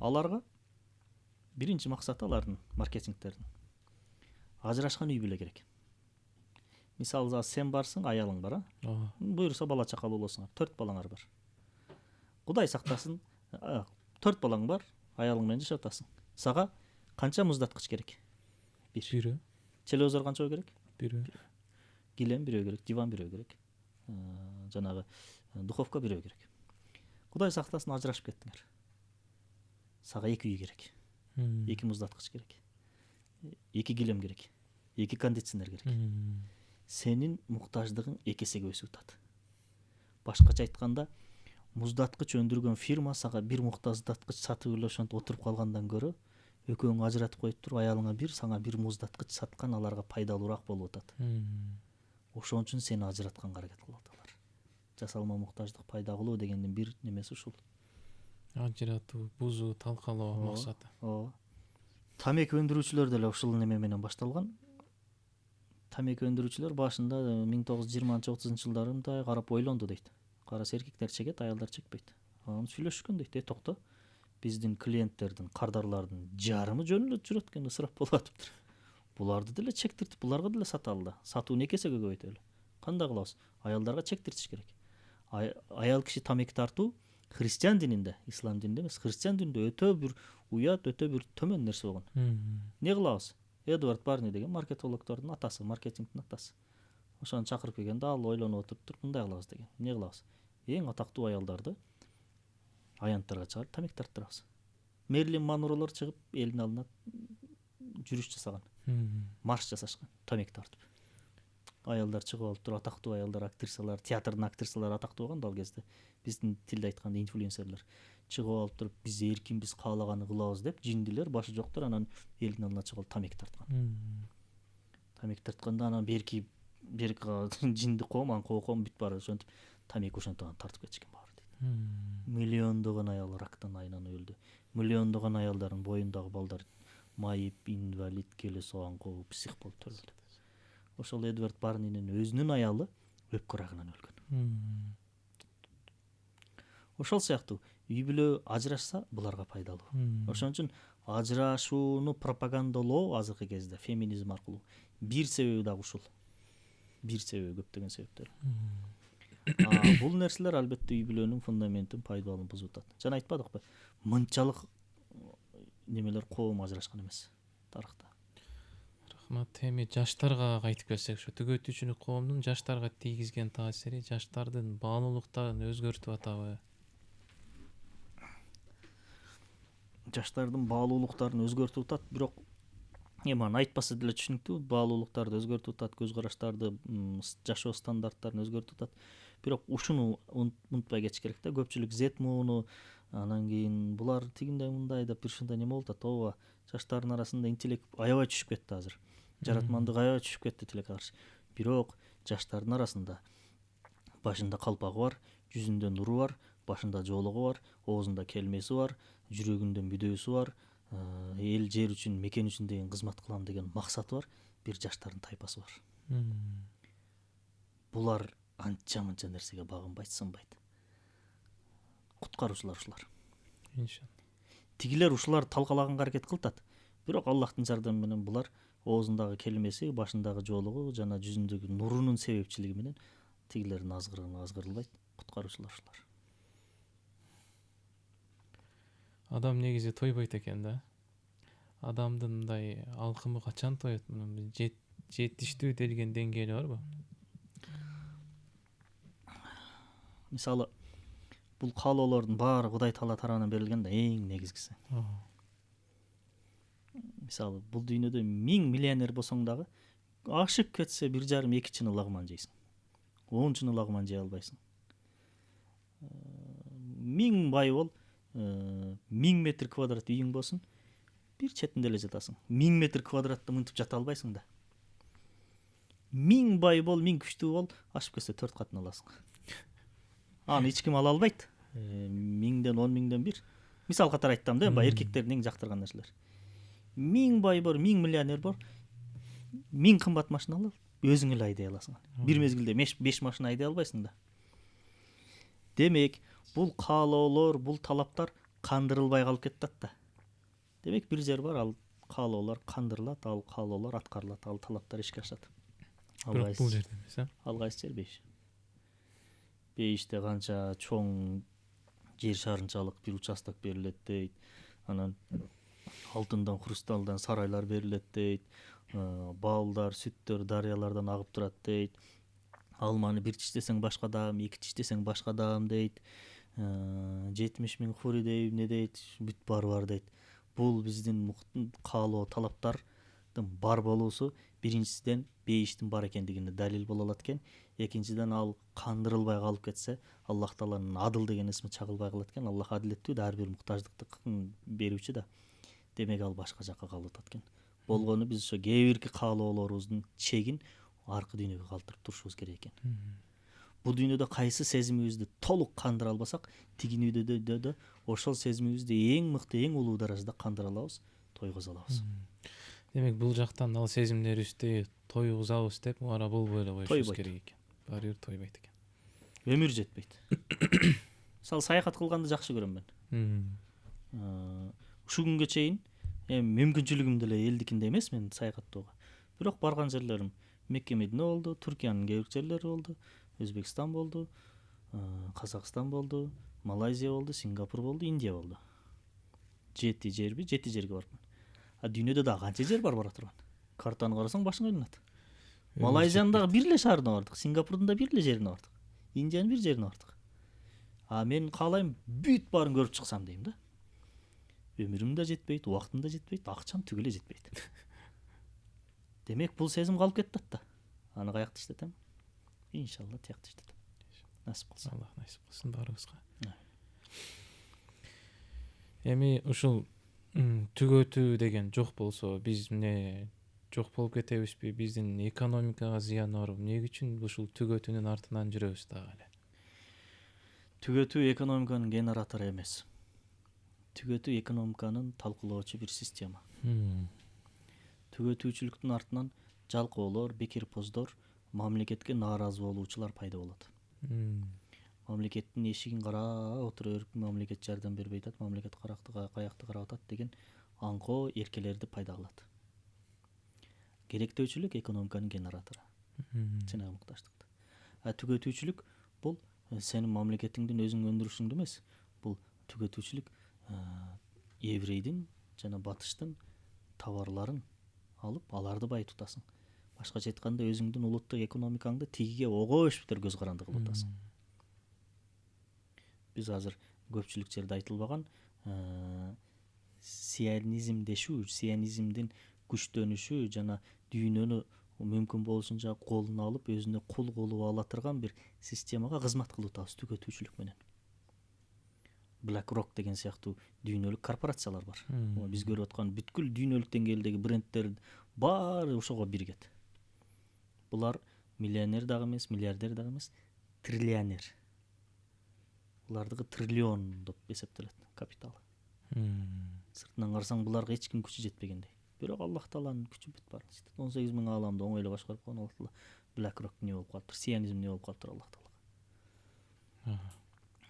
A: Аларга биринчи максаты алардын маркетингтердин ажырашкан үй бүлө керек. Мисалы, сен барсың, аялың бар, буйруса бала чакалуу болосуңар, 4 балаңар бар. Кудай сактасын, 4 балаң бар, аялың менен жашап атасың. Сага канча муздаткыч керек?
B: Бирөө.
A: Телевизор канча керек?
B: Бирөө.
A: Килем бирөө керек, диван бирөө керек. Жанагы духовка бирөө керек. Кудай сактасын, ажырашып кеттиңер. Сага 2 үй керек. 2 муздаткыч керек. 2 килем керек. 2 кондиционер керек. Сенин муктаждыгың 2 эсеге өсүп атат. Башкача айтканда, муздаткыч өндүргөн фирма сага бир муктаждаткыч сатып эле ошентип отуруп калгандан көрө, экөөңү ажыратып коюп туруп, аялыңа бир, сага бир муздаткыч саткан аларга пайдалуураак болуп атат. Ошон үчүн сени ажыратканга аракет кылып аталар. Жасалма муктаждык пайда кылуу дегендин бир немеси ушул.
B: Ажыратуу, бузуу, талкалоо максаты.
A: Тамеки өндүрүүчүлөр деле ушул неме менен башталган. Тамеки өндүрүүчүлөр башында 1920-30 жылдарында карап ойлонду дейт. Караса эркектер чегет, аялдар чекпейт. Анан сүйлөшкөн дейт, токто. Биздин клиенттердин, кардарлардын жарымы жөн эле жүрөт экен, ысырап болуп атыптыр. Буларды деле чектиртип, буларга деле саталы. Сатууну 2 эсеге көбөйтөлү. Кандай кылабыз? Аялдарга чектиртиш керек. Аял киши тамеки тартуу христиан дининде, ислам дининде эмес, христиан дининде өтө бир уят, өтө бир төмөн нерсе болгон. Не кылабыз? Эдвард Барни деген маркетологдордун атасы, маркетингдин атасы. Ошону чакырып келгенде ал ойлонуп отуруп, мындай кылабыз деген. Не кылабыз? Эң атактуу аялдарды аянттарга чыгарып тамеки тарттырабыз. Мерлин Монролор чыгып элдин алдына жүрүш жасаган. Марш жасашкан, тамеки тартып. Аялдар чыгып алып туруп, атактуу аялдар, актрисалар, театрдын актрисалары атактуу болгон да ал кезде. Биздин тилде айтканда инфлюенсерлер чыгып алып туруп, биз эркин, биз каалаганы кылабыз деп, жиндилер, башы жоктор анан элдин алдына чыгып тамеки тарткан. тамеки тартканда анан берки жинди коом анын коом бүтүп барып ошентип тамеки ошентип тартып кетишкен баары дейт. Миллиондогон аял рактан айланып өлдү. Миллиондогон аялдардын боюндагы балдар майып, инвалид, келе сооган коо псих болуп төрөлдү. Ошол Эдвард Барнинин өзүнүн аялы өпкө рагынан өлгөн. Ошол сыяктуу үй бүлө ажырашса буларга пайдалуу. Ошон үчүн ажырашууну пропагандалоо азыркы кезде феминизм аркылуу бир себеби дагы ушул. Бир себеби, көптөгөн себептер. Бул нерселер албетте үй бүлөнүн фундаментин, пайдалуулун бузуп атат. Жана айтпадыкпы, мынчалык немелер коом ажырашкан эмес тарыхта.
B: Рахмат. Эми жаштарга кайтып келсек, ушу түгөтүүчүлүк коомдун жаштарга тийгизген таасири жаштардын баалуулуктарын өзгөртүп атабы?
A: Жаштардын баалуулуктарын өзгөртүп атат, бирок эми аны айтпаса деле түшүнүктүү. Баалуулуктарды өзгөртүп атат, көз караштарды, жашоо стандарттарын өзгөртүп атат. Бирок ушуну унутпай кетиш керек да. Көпчүлүк Z мууну, анан кийин булар тигиндей мындай деп бир ушундай неме болуп атат. Ооба, жаштардын арасында интеллект аябай түшүп кетти азыр. Жаратмандык аябай түшүп кетти тилекке каршы. Бирок жаштардын арасында башында калпагы бар, жүзүндө нуру бар, башында жоолугу бар, оозунда келмеси бар, жүрөгүндө мүдөөсү бар, эл жер үчүн, мекен үчүн деген кызмат кылам деген максаты бар, бир жаштардын тайпасы бар. Булар анча-мынча нерсеге багынбайт, сынбайт. Куткаруучулар ушулар.
B: Иншалла.
A: Тигилер ушулар талкалаганга аракет кылтат. Бирок Аллахтын жардамы менен булар оозундагы келмеси, башындагы жоолугу жана жүзүндөгү нурунун себепчилиги менен тигилердин азгырылбайт. Куткаруучулар ушулар.
B: Адам негизи тойбойт экен да. Адамдын мындай алкымы качан тоет? Мунун жетиштүү делген деңгээли барбы?
A: Мисалы, бул каалоолордун баары Кудай Таала тарабынан берилген да, эң негизгиси. Мисалы, бул дүйнөдө 1000 миллионер болсоң дагы ашып кетсе 1,5-2 чыны лагман жейсиң. 10 чыны лагман жей албайсың. 1000 бай бол, 1000 метр квадрат үйүң болсун, бир четинде эле жатасың. 1000 метр квадратта мынтип жата албайсың да. 1000 бай бол, 1000 күчтүү бол, ашып кетсе 4 катын аласың. Аны эч ким ала албайт. 1000ден 10 миңден 1. Мисал катары айттым да, эркектердин эң жактырган нерселер. 1000 бай бар, 1000 миллионер бар, 1000 кымбат машина алып, өзүң эле айдай аласың. Бир мезгилде 5 машина айдай албайсың да. Демек, бул каалоолор, бул талаптар кандырылбай калып кетет да. Демек, бир жер бар, ал каалоолор кандырылат, ал каалоолор аткарылат, ал талаптар ишке ашат.
B: Бирок бул жерде эмес,
A: Ал кайсы жер Бейиш? Бейиште канча чоң жер шарынчалык бир участок берилет дейт. Анан алтындан, хрусталдан сарайлар берилет дейт. Балдар, сүттөр дарыялардан агып турат дейт. Алманы бир тиштесең башка даам, 2 тиштесең башка даам дейт. 70 миң хури дейт, не дейт, бүт бар дейт. Бул биздин каалоо талаптардын бар болуусу биринчиден Бейиштин бар экендигине далил боло алат экен. Экинчиден ал кандырылбай калып кетсе, Аллах Тааланын адыл деген исми чагылбай калат экен. Аллах адилеттүү да, ар бир муктаждыкты берүүчү да. Демек ал башка жакка калып атат экен. Болгону биз ошо кээ бирки каалоолорубуздун чегин аркы дүйнөгө калтырып турушубуз керек экен. Бул дүйнөдө кайсы сезимибизди толук кандыра албасак, тиги дүйнөдө ошол сезимибизди эң мыкты, эң улуу даражада кандыра алабыз, тойгозо алабыз.
B: Демек, бул жактан ал сезимдерибизди тойгузабыз деп, ара болбой эле коюшубуз керек экен. Баары бир тойбойт экен.
A: Өмүр жетпейт. Мисалы, саякат кылганды жакшы көрөм мен. Ушу күнгө чейин мүмкүнчүлүгүм деле элдикинде эмес мен саякаттоого. Бирок барган жерлерим Мекке, Медине болду, Түркиянын кээ бир жерлери болду, Өзбекстан болду, Казакстан болду, Малайзия болду, Сингапур болду, Индия болду. 7 жерге барыпмын. Дүйнөдө дагы канча жер бар бара турган. Картаны карасаң башың айланат. Малайзиянын дагы бир эле шаарына бардык, Сингапурдун да бир эле жерине бардык, Индиянын бир жерине бардык. Мен каалайм бүт баарын көрүп чыксам дейм да. Өмүрүм да жетпейт, убактым да жетпейт, акчам түгеле жетпейт. Демек, бул сезим калып кетет да. Аны каякта иштетем? Иншалла тиякта иштетем. Насип кылса.
B: Аллах насип кылсын баарыбызга. Эми ушул түгөтүү деген жок болсо, биз эмне жок болуп кетебизби, биздин экономикага зыяны барбы, эмне үчүн ушул түгөтүүнүн артынан жүрөбүз дагы эле?
A: Түгөтүү экономиканын генератору эмес. Түгөтүү экономиканын талкуулоочу бир система. Түгөтүүчүлүктүн артынан жалкоолор, бекерпоздор, мамлекетке нааразы болуучулар пайда болот. Мамлекеттин эшигин карап отура берип, мамлекет жардам бербей атат, мамлекет каякты карап атат деген аңкоо эркелерди пайда кылат. Керектөөчүлүк экономиканын генератору. Чынайы мукташтыкты. Түгөтүүчүлүк бул сенин мамлекетиңдин өзүң өндүрүшүңдү эмес. Бул түгөтүүчүлүк еврейдин жана батыштын товарларын алып, аларды байытасың. Башкача айтканда, өзүңдүн улуттук экономикаңды тигиге огош көз каранды кылып атасың. Биз азыр көпчүлүк жерде айтылбаган сионизмдин күчтөнүшү жана дүйнөнү мүмкүн болушунча колуна алып, өзүнө кул кылып ала турган бир системага кызмат кылып атабыз түгөтүүчүлүк менен. BlackRock деген сыяктуу дүйнөлүк корпорациялар бар. Биз көрүп аткан бүткүл дүйнөлүк деңгээлдеги бренддер баары ошого биригет. Булар миллионер дагы эмес, миллиардер дагы эмес, триллионер. Булардыгы триллион деп эсептелет капиталы. Сыртынан карасаң буларга эч ким күчү жетпегендей. Бирок Аллах Тааланын күчү бүт бар. 18 000 ааламды оңой эле башкарып койгон Аллах Таала. BlackRock эмне болуп калыптыр, сионизм эмне болуп калыптыр Аллах Таалага.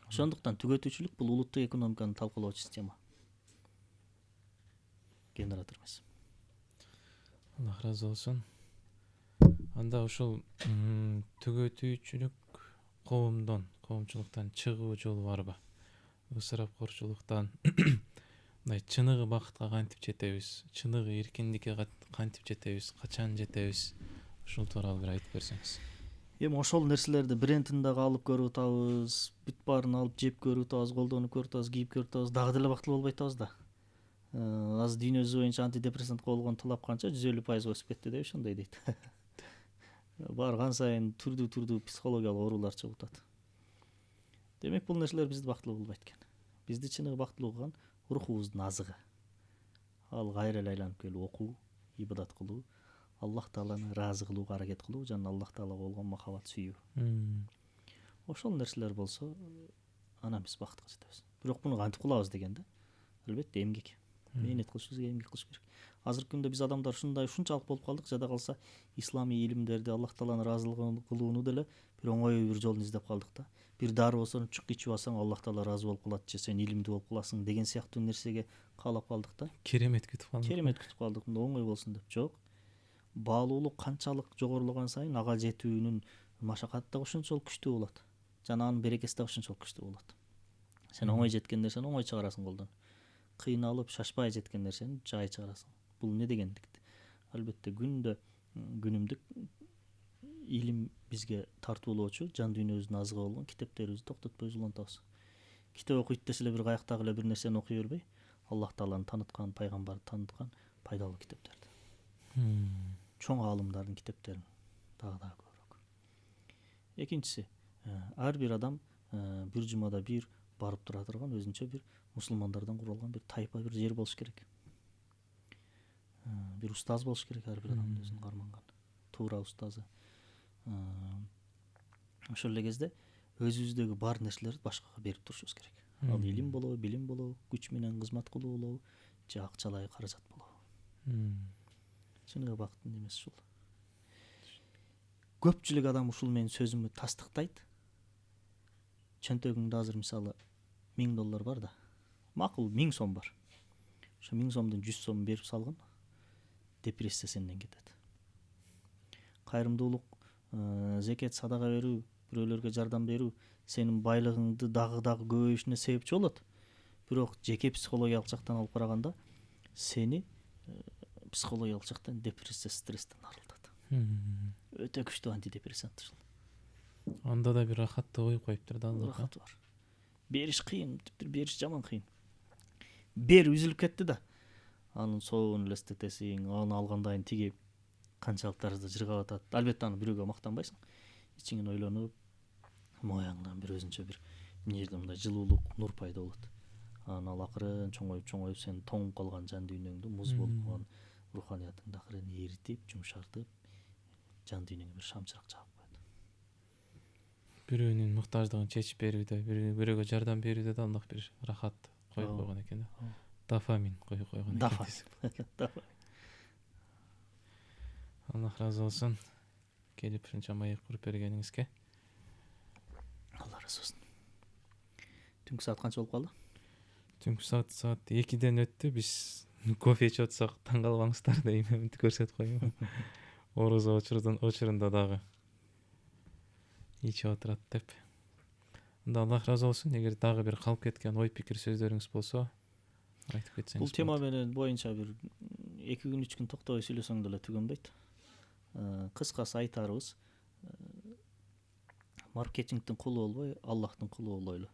A: Ошондуктан түгөтүүчүлүк бул улуттук экономиканы талкуулоочу система. Генератор эмес.
B: Аллах разы болсун. Анда ушул түгөтүүчүлүк коомчулуктан чыгуу жолу барбы? Ысырапкорчулуктан мындай чыныгы бакытка кантип жетебиз? Чыныгы эркиндикке кантип жетебиз? Качан жетебиз? Ушул тууралуу бир айтып берсеңиз.
A: Эми ошол нерселерди брендин дагы алып көрүп атабыз, бүт баарын алып жеп көрүп атабыз, колдонуп көрүп атабыз, кийип көрүп атабыз, дагы деле бактылуу болбой атабыз да. Азыр дүйнө жүзү боюнча антидепрессантка болгон талап канча? 150% өсүп кетти деп ошондой дейт. Барган сайын түрдүү психологиялык оорулар чыгып атат. Демек бул нерселер бизди бактылуу кылбайт экен. Бизди чыныгы бактылуу кылган рухубуздун азыгы. Ал кайра эле айланып келип окуу, ибадат кылуу, Аллах Тааланы ыраазы кылууга аракет кылуу жана Аллах Таалага болгон махабат сүйүү. Ошол нерселер болсо, анан биз бакытка жетебиз. Бирок муну кантип кылабыз дегенде, албетте эмгек. Мээнет кылышыбыз керек, эмгек кылыш керек. Азыркы күндө биз адамдар ушунчалык болуп калдык, жада калса исламий илимдерди, Аллах Тааланын ыраазылыгын кылууну деле бир оңой бир жолун издеп калдык да. Бир дары болсо чук ичип алсаң, Аллах Таала ыраазы болуп калат же сен илимдүү болуп каласың деген сыяктуу нерсеге каалап калдык да.
B: Керемет күтүп калдык.
A: Керемет күтүп калдык, оңой болсун деп. Жок. Баалуулук канчалык жогорулаган сайын ага жетүүнүн машакаты да ошончолук күчтүү болот. Жана анын берекеси да ошончолук күчтүү болот. Сен оңой жеткен нерсени оңой чыгарасың колдон. Кыйналып, шашпай жеткен нерсени жай чыгарасың. Бул эмне дегендик? Албетте күнүмдүк илим бизге тартуулоочу, жан дүйнөбүздүн азыгы болгон китептерибизди токтотпой улантабыз. Китеп окуйт десе эле бир каяктагы эле бир нерсени окуй бербей, Аллах Тааланы тааныткан, пайгамбарды тааныткан пайдалуу китептерди. Чоң аалымдардын китептерин дагы көбүрөөк. Экинчиси, ар бир адам бир жумада бир барып тура турган өзүнчө бир мусулмандардан куралган бир тайпа, бир жер болуш керек. Бир устаз болуш керек ар бир адамдын өзүнүн карманган туура устазы. Ошол эле кезде өзүбүздөгү бар нерселерди башкага берип турушубуз керек. Ал илим болобу, билим болобу, күч менен кызмат кылуу болобу, же акчалай каражат болобу. Чыныгы бакыттын эмес ушул. Көпчүлүк адам ушул менин сөзүмдү тастыктайт. Чөнтөгүңдө азыр мисалы $1000 бар да. Макул 1000 сом бар. Ошо 1000 сомдун 100 сомун берип салгын, депрессия сенден кетет. Кайрымдуулук, зекет, садага берүү, бирөөлөргө жардам берүү сенин байлыгыңды дагы көбөйүшүнө себепчи болот. Бирок жеке психологиялык жактан алып караганда сени психологиялык жактан депрессия, стресстен арылтат. Өтө күчтүү антидепрессант ушул.
B: Анда да бир рахатты коюп коюптур да.
A: Рахат бар. Бериш кыйын, бериш жаман кыйын. Бер үзүлүп кетти да. Анын соогун элестетесиң, аны алгандан тиги канчалык даражада жыргап атат. Албетте аны бирөөгө мактанбайсың. Ичиңен ойлонуп, мояңдан бир өзүнчө бир мындай жылуулук, нур пайда болот. Анан ал акырын чоңоюп сен тоңуп калган жан дүйнөңдү, муз болуп калган руханиятыңды акырын эритип жумшартып жан дүйнөңө бир шамчырак жагып коет.
B: Бирөөнүн муктаждыгын чечип берүүдө, бирөөгө жардам берүүдө да андак бир рахат коюп койгон экен. Дофамин коюп койгон экен. Аллах разы болсун. Келип ушунча маек куруп бергениңизге.
A: Алла разы болсун. Түнкү саат канча болуп калды?
B: Түнкү саат 2-ден өттү. Биз кофе ичип атсак таң калбаңыздар дейм, мынтип көрсөтүп коеюн. Орозо очурунда дагы ичип отурат деп. Анда Аллах разы болсун. Эгер дагы бир калып кеткен ой пикир сөздөрүңүз болсо, айтып кетсеңиз.
A: Бул тема менен боюнча бир 2 күн 3 күн токтобой сүйлөсөң деле түгөнбөйт. Кыскасы айтарыбыз, маркетингдин кулу болбой, Аллахтын кулу болойлу.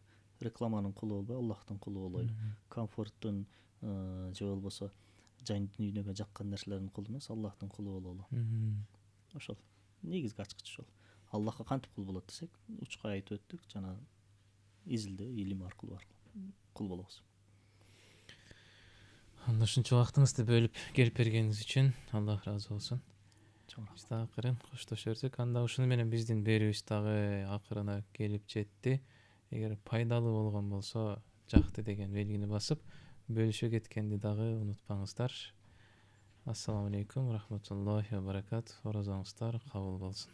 A: Рекламанын кулу болбой, Аллахтын кулу болойлу. Комфорттун же болбосо жан дүйнөгө жаккан нерселердин кулу эмес, Аллахтын кулу бололу. Ошол негизги ачкыч ошол. Аллахка кантип кул болот десек, учка айтып өттүк, жана изилдөө, илим аркылуу кул болобуз.
B: Анда ушунча убактыңызды бөлүп келип бергениңиз үчүн Аллах разы болсун. Биз дагы акырын коштошордук. Анда ушуну менен биздин берүүбүз дагы акырына келип жетти. Эгер пайдалуу болгон болсо, жакты деген белгини басып, бөлүшө кеткенди дагы унутпаңыздар. Ассаламу алейкум, рахматуллахи ва баракат. Орозоңуздар кабыл болсун.